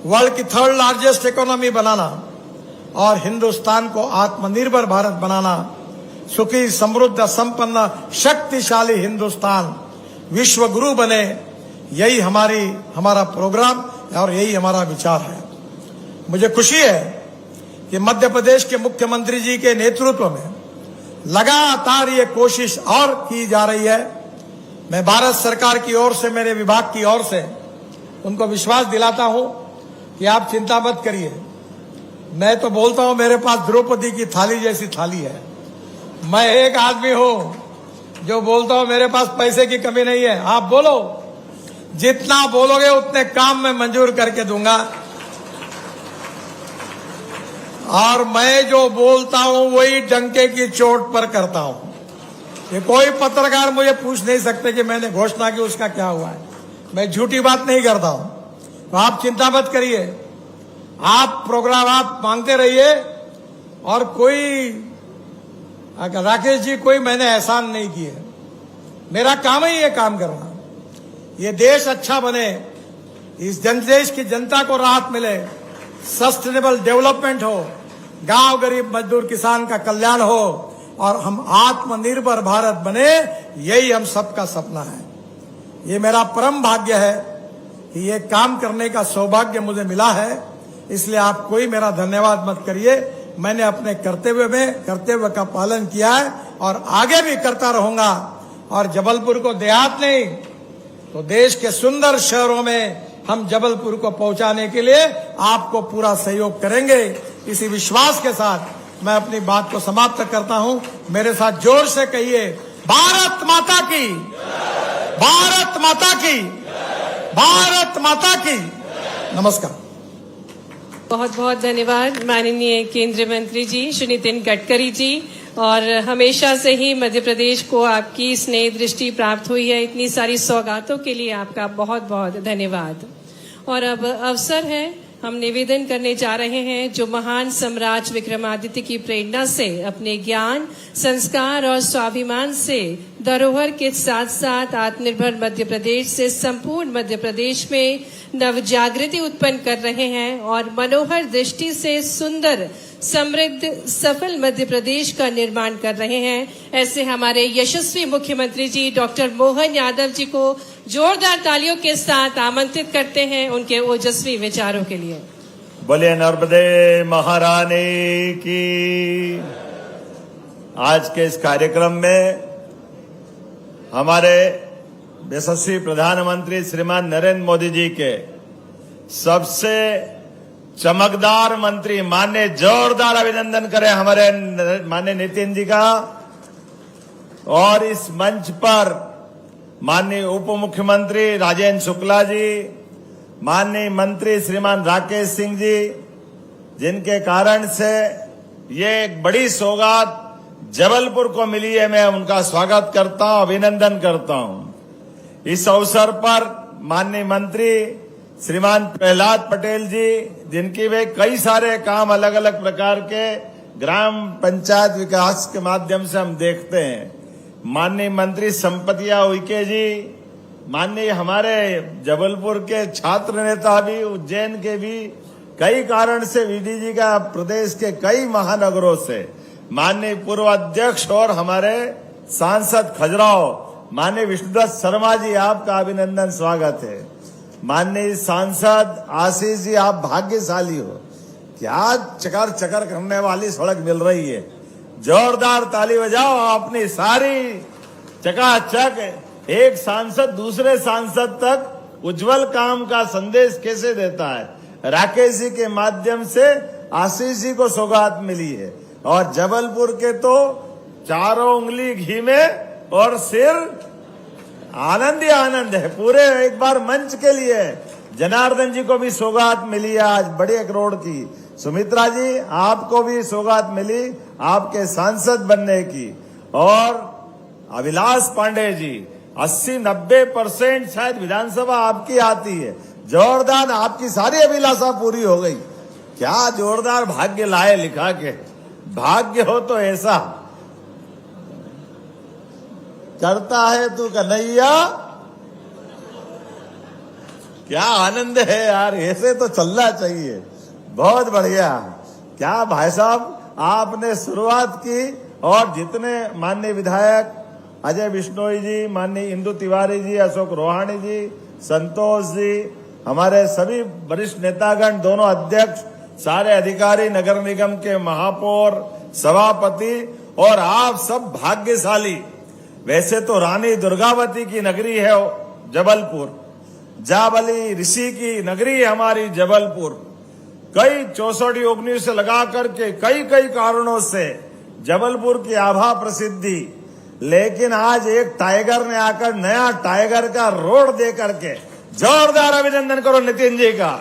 वर्ल्ड की 3rd लार्जेस्ट इकोनॉमी बनाना और हिंदुस्तान को आत्मनिर्भर भारत बनाना, सुखी, समृद्ध, संपन्न, शक्तिशाली हिंदुस्तान विश्व गुरु बने, यही हमारा प्रोग्राम और यही हमारा विचार है। मुझे खुशी है कि मध्य प्रदेश के मुख्यमंत्री जी के नेतृत्व में लगातार ये कोशिश और की जा रही है। मैं भारत सरकार की ओर से, मेरे विभाग की ओर से उनको विश्वास दिलाता हूं कि आप चिंता मत करिए। मैं तो बोलता हूं मेरे पास द्रौपदी की थाली जैसी थाली है। मैं एक आदमी हूं जो बोलता हूं मेरे पास पैसे की कमी नहीं है। आप बोलो, जितना बोलोगे उतने काम मैं मंजूर करके दूंगा। और मैं जो बोलता हूं वही डंके की चोट पर करता हूं। ये कोई पत्रकार मुझे पूछ नहीं सकते कि मैंने घोषणा की उसका क्या हुआ है। मैं झूठी बात नहीं करता हूं। तो आप चिंता मत करिए, आप प्रोग्राम आप मांगते रहिए। और कोई राकेश जी, कोई मैंने एहसान नहीं किए। मेरा काम ही ये काम करना। ये देश अच्छा बने, इस देश की जनता को राहत मिले, सस्टेनेबल डेवलपमेंट हो, गांव गरीब मजदूर किसान का कल्याण हो और हम आत्मनिर्भर भारत बने, यही हम सबका सपना है। ये मेरा परम भाग्य है कि ये काम करने का सौभाग्य मुझे मिला है। इसलिए आप कोई मेरा धन्यवाद मत करिए। मैंने अपने कर्तव्य का पालन किया है और आगे भी करता रहूंगा। और जबलपुर को देहात नहीं तो देश के सुंदर शहरों में हम जबलपुर को पहुंचाने के लिए आपको पूरा सहयोग करेंगे। इसी विश्वास के साथ मैं अपनी बात को समाप्त करता हूं। मेरे साथ जोर से कहिए, भारत माता की, भारत माता की। भारत माता की। नमस्कार। बहुत बहुत धन्यवाद माननीय केंद्रीय मंत्री जी श्री नितिन गडकरी जी। और हमेशा से ही मध्य प्रदेश को आपकी स्नेह दृष्टि प्राप्त हुई है। इतनी सारी सौगातों के लिए आपका बहुत बहुत धन्यवाद। और अब अवसर है, हम निवेदन करने जा रहे हैं जो महान सम्राट विक्रमादित्य की प्रेरणा से अपने ज्ञान, संस्कार और स्वाभिमान से धरोहर के साथ साथ आत्मनिर्भर मध्य प्रदेश से संपूर्ण मध्य प्रदेश में नवजागृति उत्पन्न कर रहे हैं और मनोहर दृष्टि से सुंदर, समृद्ध, सफल मध्य प्रदेश का निर्माण कर रहे हैं, ऐसे हमारे यशस्वी मुख्यमंत्री जी डॉक्टर मोहन यादव जी को जोरदार तालियों के साथ आमंत्रित करते हैं उनके ओजस्वी विचारों के लिए। बोलिए नर्मदे महारानी की। आज के इस कार्यक्रम में हमारे यशस्वी प्रधानमंत्री श्रीमान नरेंद्र मोदी जी के सबसे चमकदार मंत्री माननीय, जोरदार अभिनंदन करें हमारे माननीय नितिन जी का। और इस मंच पर माननीय उप मुख्यमंत्री राजेंद्र शुक्ला जी, माननीय मंत्री श्रीमान राकेश सिंह जी, जिनके कारण से ये एक बड़ी सौगात जबलपुर को मिली है, मैं उनका स्वागत करता हूं, अभिनंदन करता हूं। इस अवसर पर माननीय मंत्री श्रीमान प्रहलाद पटेल जी, जिनकी वे कई सारे काम अलग अलग प्रकार के ग्राम पंचायत विकास के माध्यम से हम देखते हैं, माननीय मंत्री संपतिया उइके जी, माननीय हमारे जबलपुर के छात्र नेता भी, उज्जैन के भी कई कारण से वीडीजी का प्रदेश के कई महानगरों से, माननीय पूर्व अध्यक्ष और हमारे सांसद खजुराहो माननीय विष्णुदत्त शर्मा जी, आपका अभिनंदन स्वागत है। माननीय सांसद आशीष जी, आप भाग्यशाली हो, क्या चकर चकर करने वाली सड़क मिल रही है। जोरदार ताली बजाओ। अपनी सारी चकाचक एक सांसद दूसरे सांसद तक उज्जवल काम का संदेश कैसे देता है। राकेश जी के माध्यम से आशीष जी को सौगात मिली है और जबलपुर के तो चारों उंगली घी में और सिर आनंद ही आनंद है पूरे। एक बार मंच के लिए जनार्दन जी को भी सौगात मिली है आज बड़े करोड़ की। सुमित्रा जी, आपको भी सौगात मिली आपके सांसद बनने की। और अभिलाष पांडे जी, 80-90% शायद विधानसभा आपकी आती है। जोरदार, आपकी सारी अभिलाषा पूरी हो गई। क्या जोरदार भाग्य लाए लिखा के। भाग्य हो तो ऐसा करता है तू कन्हैया, क्या आनंद है यार, ऐसे तो चलना चाहिए। बहुत बढ़िया। क्या भाई साहब आपने शुरुआत की और जितने माननीय विधायक अजय बिश्नोई जी, माननीय इंदु तिवारी जी, अशोक रोहाणी जी, संतोष जी, हमारे सभी वरिष्ठ नेतागण, दोनों अध्यक्ष, सारे अधिकारी, नगर निगम के महापौर, सभापति और आप सब भाग्यशाली। वैसे तो रानी दुर्गावती की नगरी है जबलपुर, जाबली ऋषि की नगरी है हमारी जबलपुर। कई 64 योगियों से लगा करके कई कारणों से जबलपुर की आभा प्रसिद्धि, लेकिन आज एक टाइगर ने आकर नया टाइगर का रोड दे करके, जोरदार अभिनंदन करो नितिन जी का।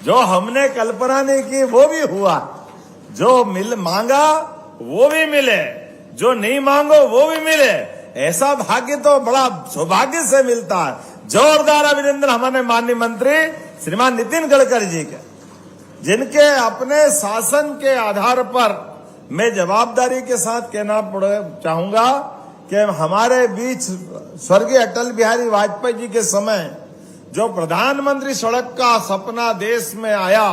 जो हमने कल्पना नहीं की वो भी हुआ, जो मांगा वो भी मिले, जो नहीं मांगो वो भी मिले। ऐसा भाग्य तो बड़ा सौभाग्य से मिलता है। जोरदार अभिनंदन हमारे माननीय मंत्री श्रीमान नितिन गडकरी जी के, जिनके अपने शासन के आधार पर मैं जवाबदारी के साथ कहना चाहूंगा कि हमारे बीच स्वर्गीय अटल बिहारी वाजपेयी जी के समय जो प्रधानमंत्री सड़क का सपना देश में आया,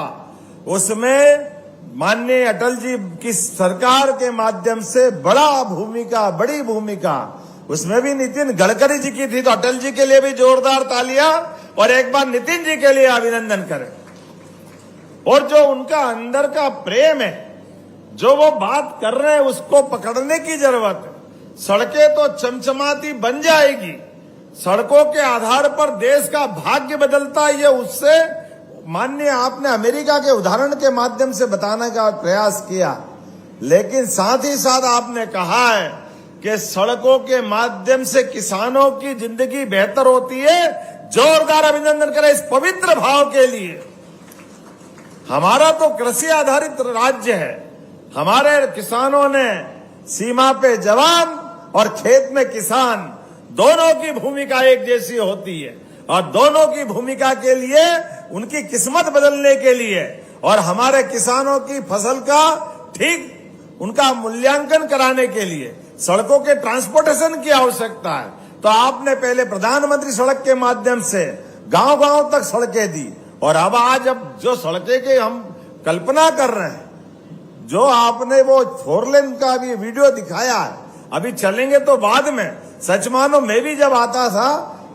उसमें माननीय अटल जी की सरकार के माध्यम से बड़ी भूमिका उसमें भी नितिन गडकरी जी की थी। तो अटल जी के लिए भी जोरदार तालियां और एक बार नितिन जी के लिए अभिनंदन करें। और जो उनका अंदर का प्रेम है, जो वो बात कर रहे हैं, उसको पकड़ने की जरूरत है। सड़कें तो चमचमाती बन जाएगी, सड़कों के आधार पर देश का भाग्य बदलता है। ये उससे माननीय आपने अमेरिका के उदाहरण के माध्यम से बताने का प्रयास किया, लेकिन साथ ही साथ आपने कहा है कि सड़कों के माध्यम से किसानों की जिंदगी बेहतर होती है, जोरदार अभिनंदन करें इस पवित्र भाव के लिए। हमारा तो कृषि आधारित राज्य है। हमारे किसानों ने सीमा पे जवान और खेत में किसान दोनों की भूमिका एक जैसी होती है और दोनों की भूमिका के लिए उनकी किस्मत बदलने के लिए और हमारे किसानों की फसल का ठीक उनका मूल्यांकन कराने के लिए सड़कों के ट्रांसपोर्टेशन की आवश्यकता है। तो आपने पहले प्रधानमंत्री सड़क के माध्यम से गांव-गांव तक सड़कें दी और अब जो सड़कें की हम कल्पना कर रहे हैं, जो आपने वो 4 लेन का भी वीडियो दिखाया है, अभी चलेंगे तो बाद में। सच मानो मैं भी जब आता था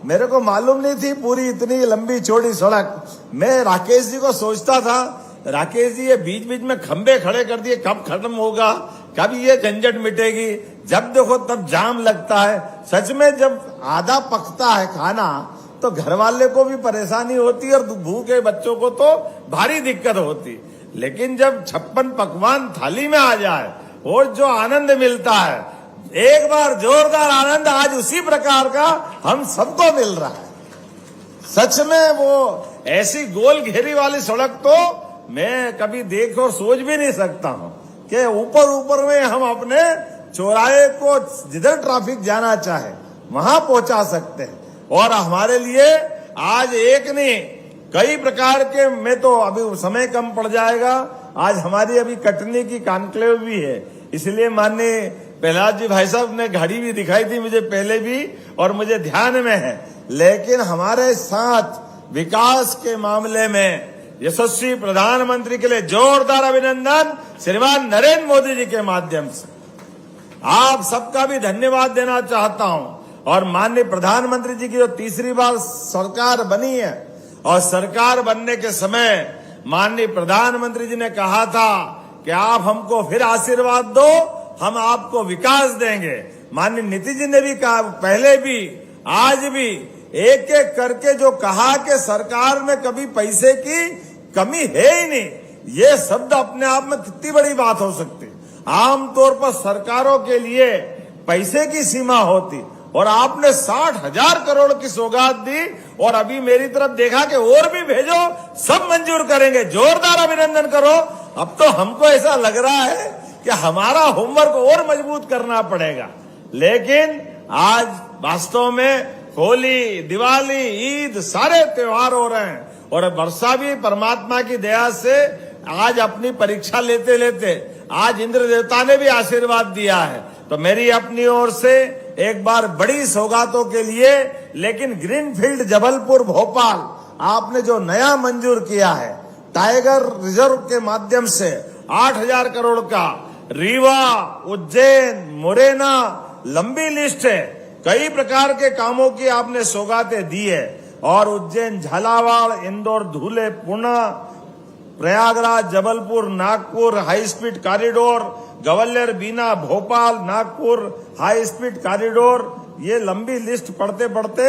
मेरे को मालूम नहीं थी पूरी इतनी लंबी चौड़ी सड़क। मैं राकेश जी को सोचता था, राकेश जी ये बीच बीच में खंबे खड़े कर दिए, कब खत्म होगा, कब ये झंझट मिटेगी। जब देखो तब जाम लगता है। सच में जब आधा पकता है खाना तो घर वाले को भी परेशानी होती है और भूखे बच्चों को तो भारी दिक्कत होती। लेकिन जब 56 पकवान थाली में आ जाए और जो आनंद मिलता है, एक बार जोरदार आनंद आज उसी प्रकार का हम सबको मिल रहा है। सच में वो ऐसी गोल घेरी वाली सड़क तो मैं कभी देख और सोच भी नहीं सकता हूं कि ऊपर में हम अपने चौराहे को जिधर ट्रैफिक जाना चाहे वहां पहुंचा सकते हैं। और हमारे लिए आज एक नहीं कई प्रकार के, मैं तो अभी समय कम पड़ जाएगा, आज हमारी अभी कटनी की कॉन्क्लेव भी है, इसलिए माननीय प्रहलाद जी भाई साहब ने घड़ी भी दिखाई थी मुझे पहले भी और मुझे ध्यान में है। लेकिन हमारे साथ विकास के मामले में यशस्वी प्रधानमंत्री के लिए जोरदार अभिनंदन श्रीमान नरेंद्र मोदी जी के माध्यम से आप सबका भी धन्यवाद देना चाहता हूं। और माननीय प्रधानमंत्री जी की जो तीसरी बार सरकार बनी है और सरकार बनने के समय माननीय प्रधानमंत्री जी ने कहा था कि आप हमको फिर आशीर्वाद दो, हम आपको विकास देंगे। माननीय नीतीश जी ने भी कहा पहले भी आज भी एक एक करके जो कहा कि सरकार में कभी पैसे की कमी है ही नहीं, ये शब्द अपने आप में कितनी बड़ी बात हो सकती। आमतौर पर सरकारों के लिए पैसे की सीमा होती और आपने 60,000 करोड़ की सौगात दी और अभी मेरी तरफ देखा कि और भी भेजो, सब मंजूर करेंगे। जोरदार अभिनंदन करो। अब तो हमको ऐसा लग रहा है कि हमारा होमवर्क और मजबूत करना पड़ेगा। लेकिन आज वास्तव में होली, दिवाली, ईद सारे त्योहार हो रहे हैं और वर्षा भी परमात्मा की दया से आज अपनी परीक्षा लेते लेते आज इंद्र देवता ने भी आशीर्वाद दिया है। तो मेरी अपनी ओर से एक बार बड़ी सौगातों के लिए, लेकिन ग्रीनफील्ड जबलपुर भोपाल आपने जो नया मंजूर किया है टाइगर रिजर्व के माध्यम से 8,000 करोड़ का, रीवा, उज्जैन, मुरैना, लंबी लिस्ट है, कई प्रकार के कामों की आपने सौगातें दी है। और Ujjain, Jhalawar, Indore, Dhule, Pune, Prayagraj, Jabalpur, Nagpur high speed corridor, Gwalior, Bina, Bhopal, Nagpur high speed corridor, ये लंबी लिस्ट पढ़ते पढ़ते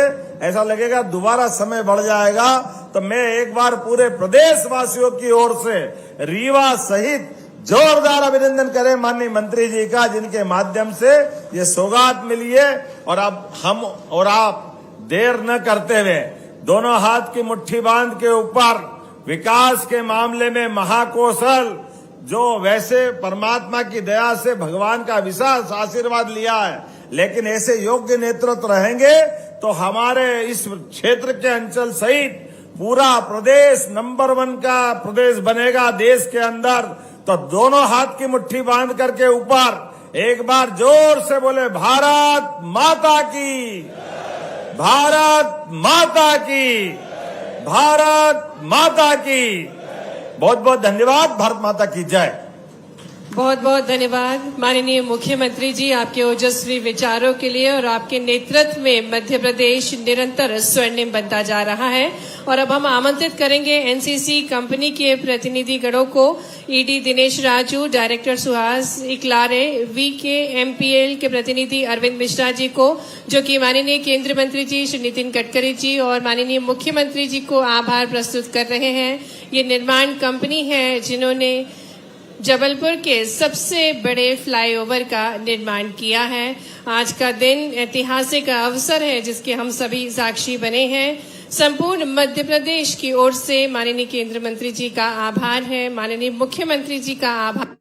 ऐसा लगेगा दोबारा समय बढ़ जाएगा। तो मैं एक बार पूरे प्रदेशवासियों की ओर से रीवा सहित जोरदार अभिनंदन करें माननीय मंत्री जी का, जिनके माध्यम से ये सौगात मिली है। और अब हम और आप देर न करते हुए दोनों हाथ की मुट्ठी बांध के ऊपर विकास के मामले में महाकौशल, जो वैसे परमात्मा की दया से भगवान का विशेष आशीर्वाद लिया है, लेकिन ऐसे योग्य नेतृत्व रहेंगे तो हमारे इस क्षेत्र के अंचल सहित पूरा प्रदेश नंबर 1 का प्रदेश बनेगा देश के अंदर। तो दोनों हाथ की मुट्ठी बांध करके ऊपर एक बार जोर से बोले भारत माता की, भारत माता की, भारत माता की। बहुत बहुत धन्यवाद। भारत माता की जय। बहुत बहुत धन्यवाद माननीय मुख्यमंत्री जी आपके ओजस्वी विचारों के लिए। और आपके नेतृत्व में मध्य प्रदेश निरंतर स्वर्णिम बनता जा रहा है। और अब हम आमंत्रित करेंगे एनसीसी कंपनी के प्रतिनिधि गणों को, ED Dinesh Raju, director Suhas Ikalare, VK MPL के प्रतिनिधि अरविंद मिश्रा जी को, जो कि माननीय केंद्रीय मंत्री जी श्री नितिन गडकरी जी और माननीय मुख्यमंत्री जी को आभार प्रस्तुत कर रहे हैं। ये निर्माण कंपनी है जिन्होंने जबलपुर के सबसे बड़े फ्लाईओवर का निर्माण किया है। आज का दिन ऐतिहासिक अवसर है जिसके हम सभी साक्षी बने हैं। संपूर्ण मध्य प्रदेश की ओर से माननीय केंद्रीय मंत्री जी का आभार है, माननीय मुख्यमंत्री जी का आभार।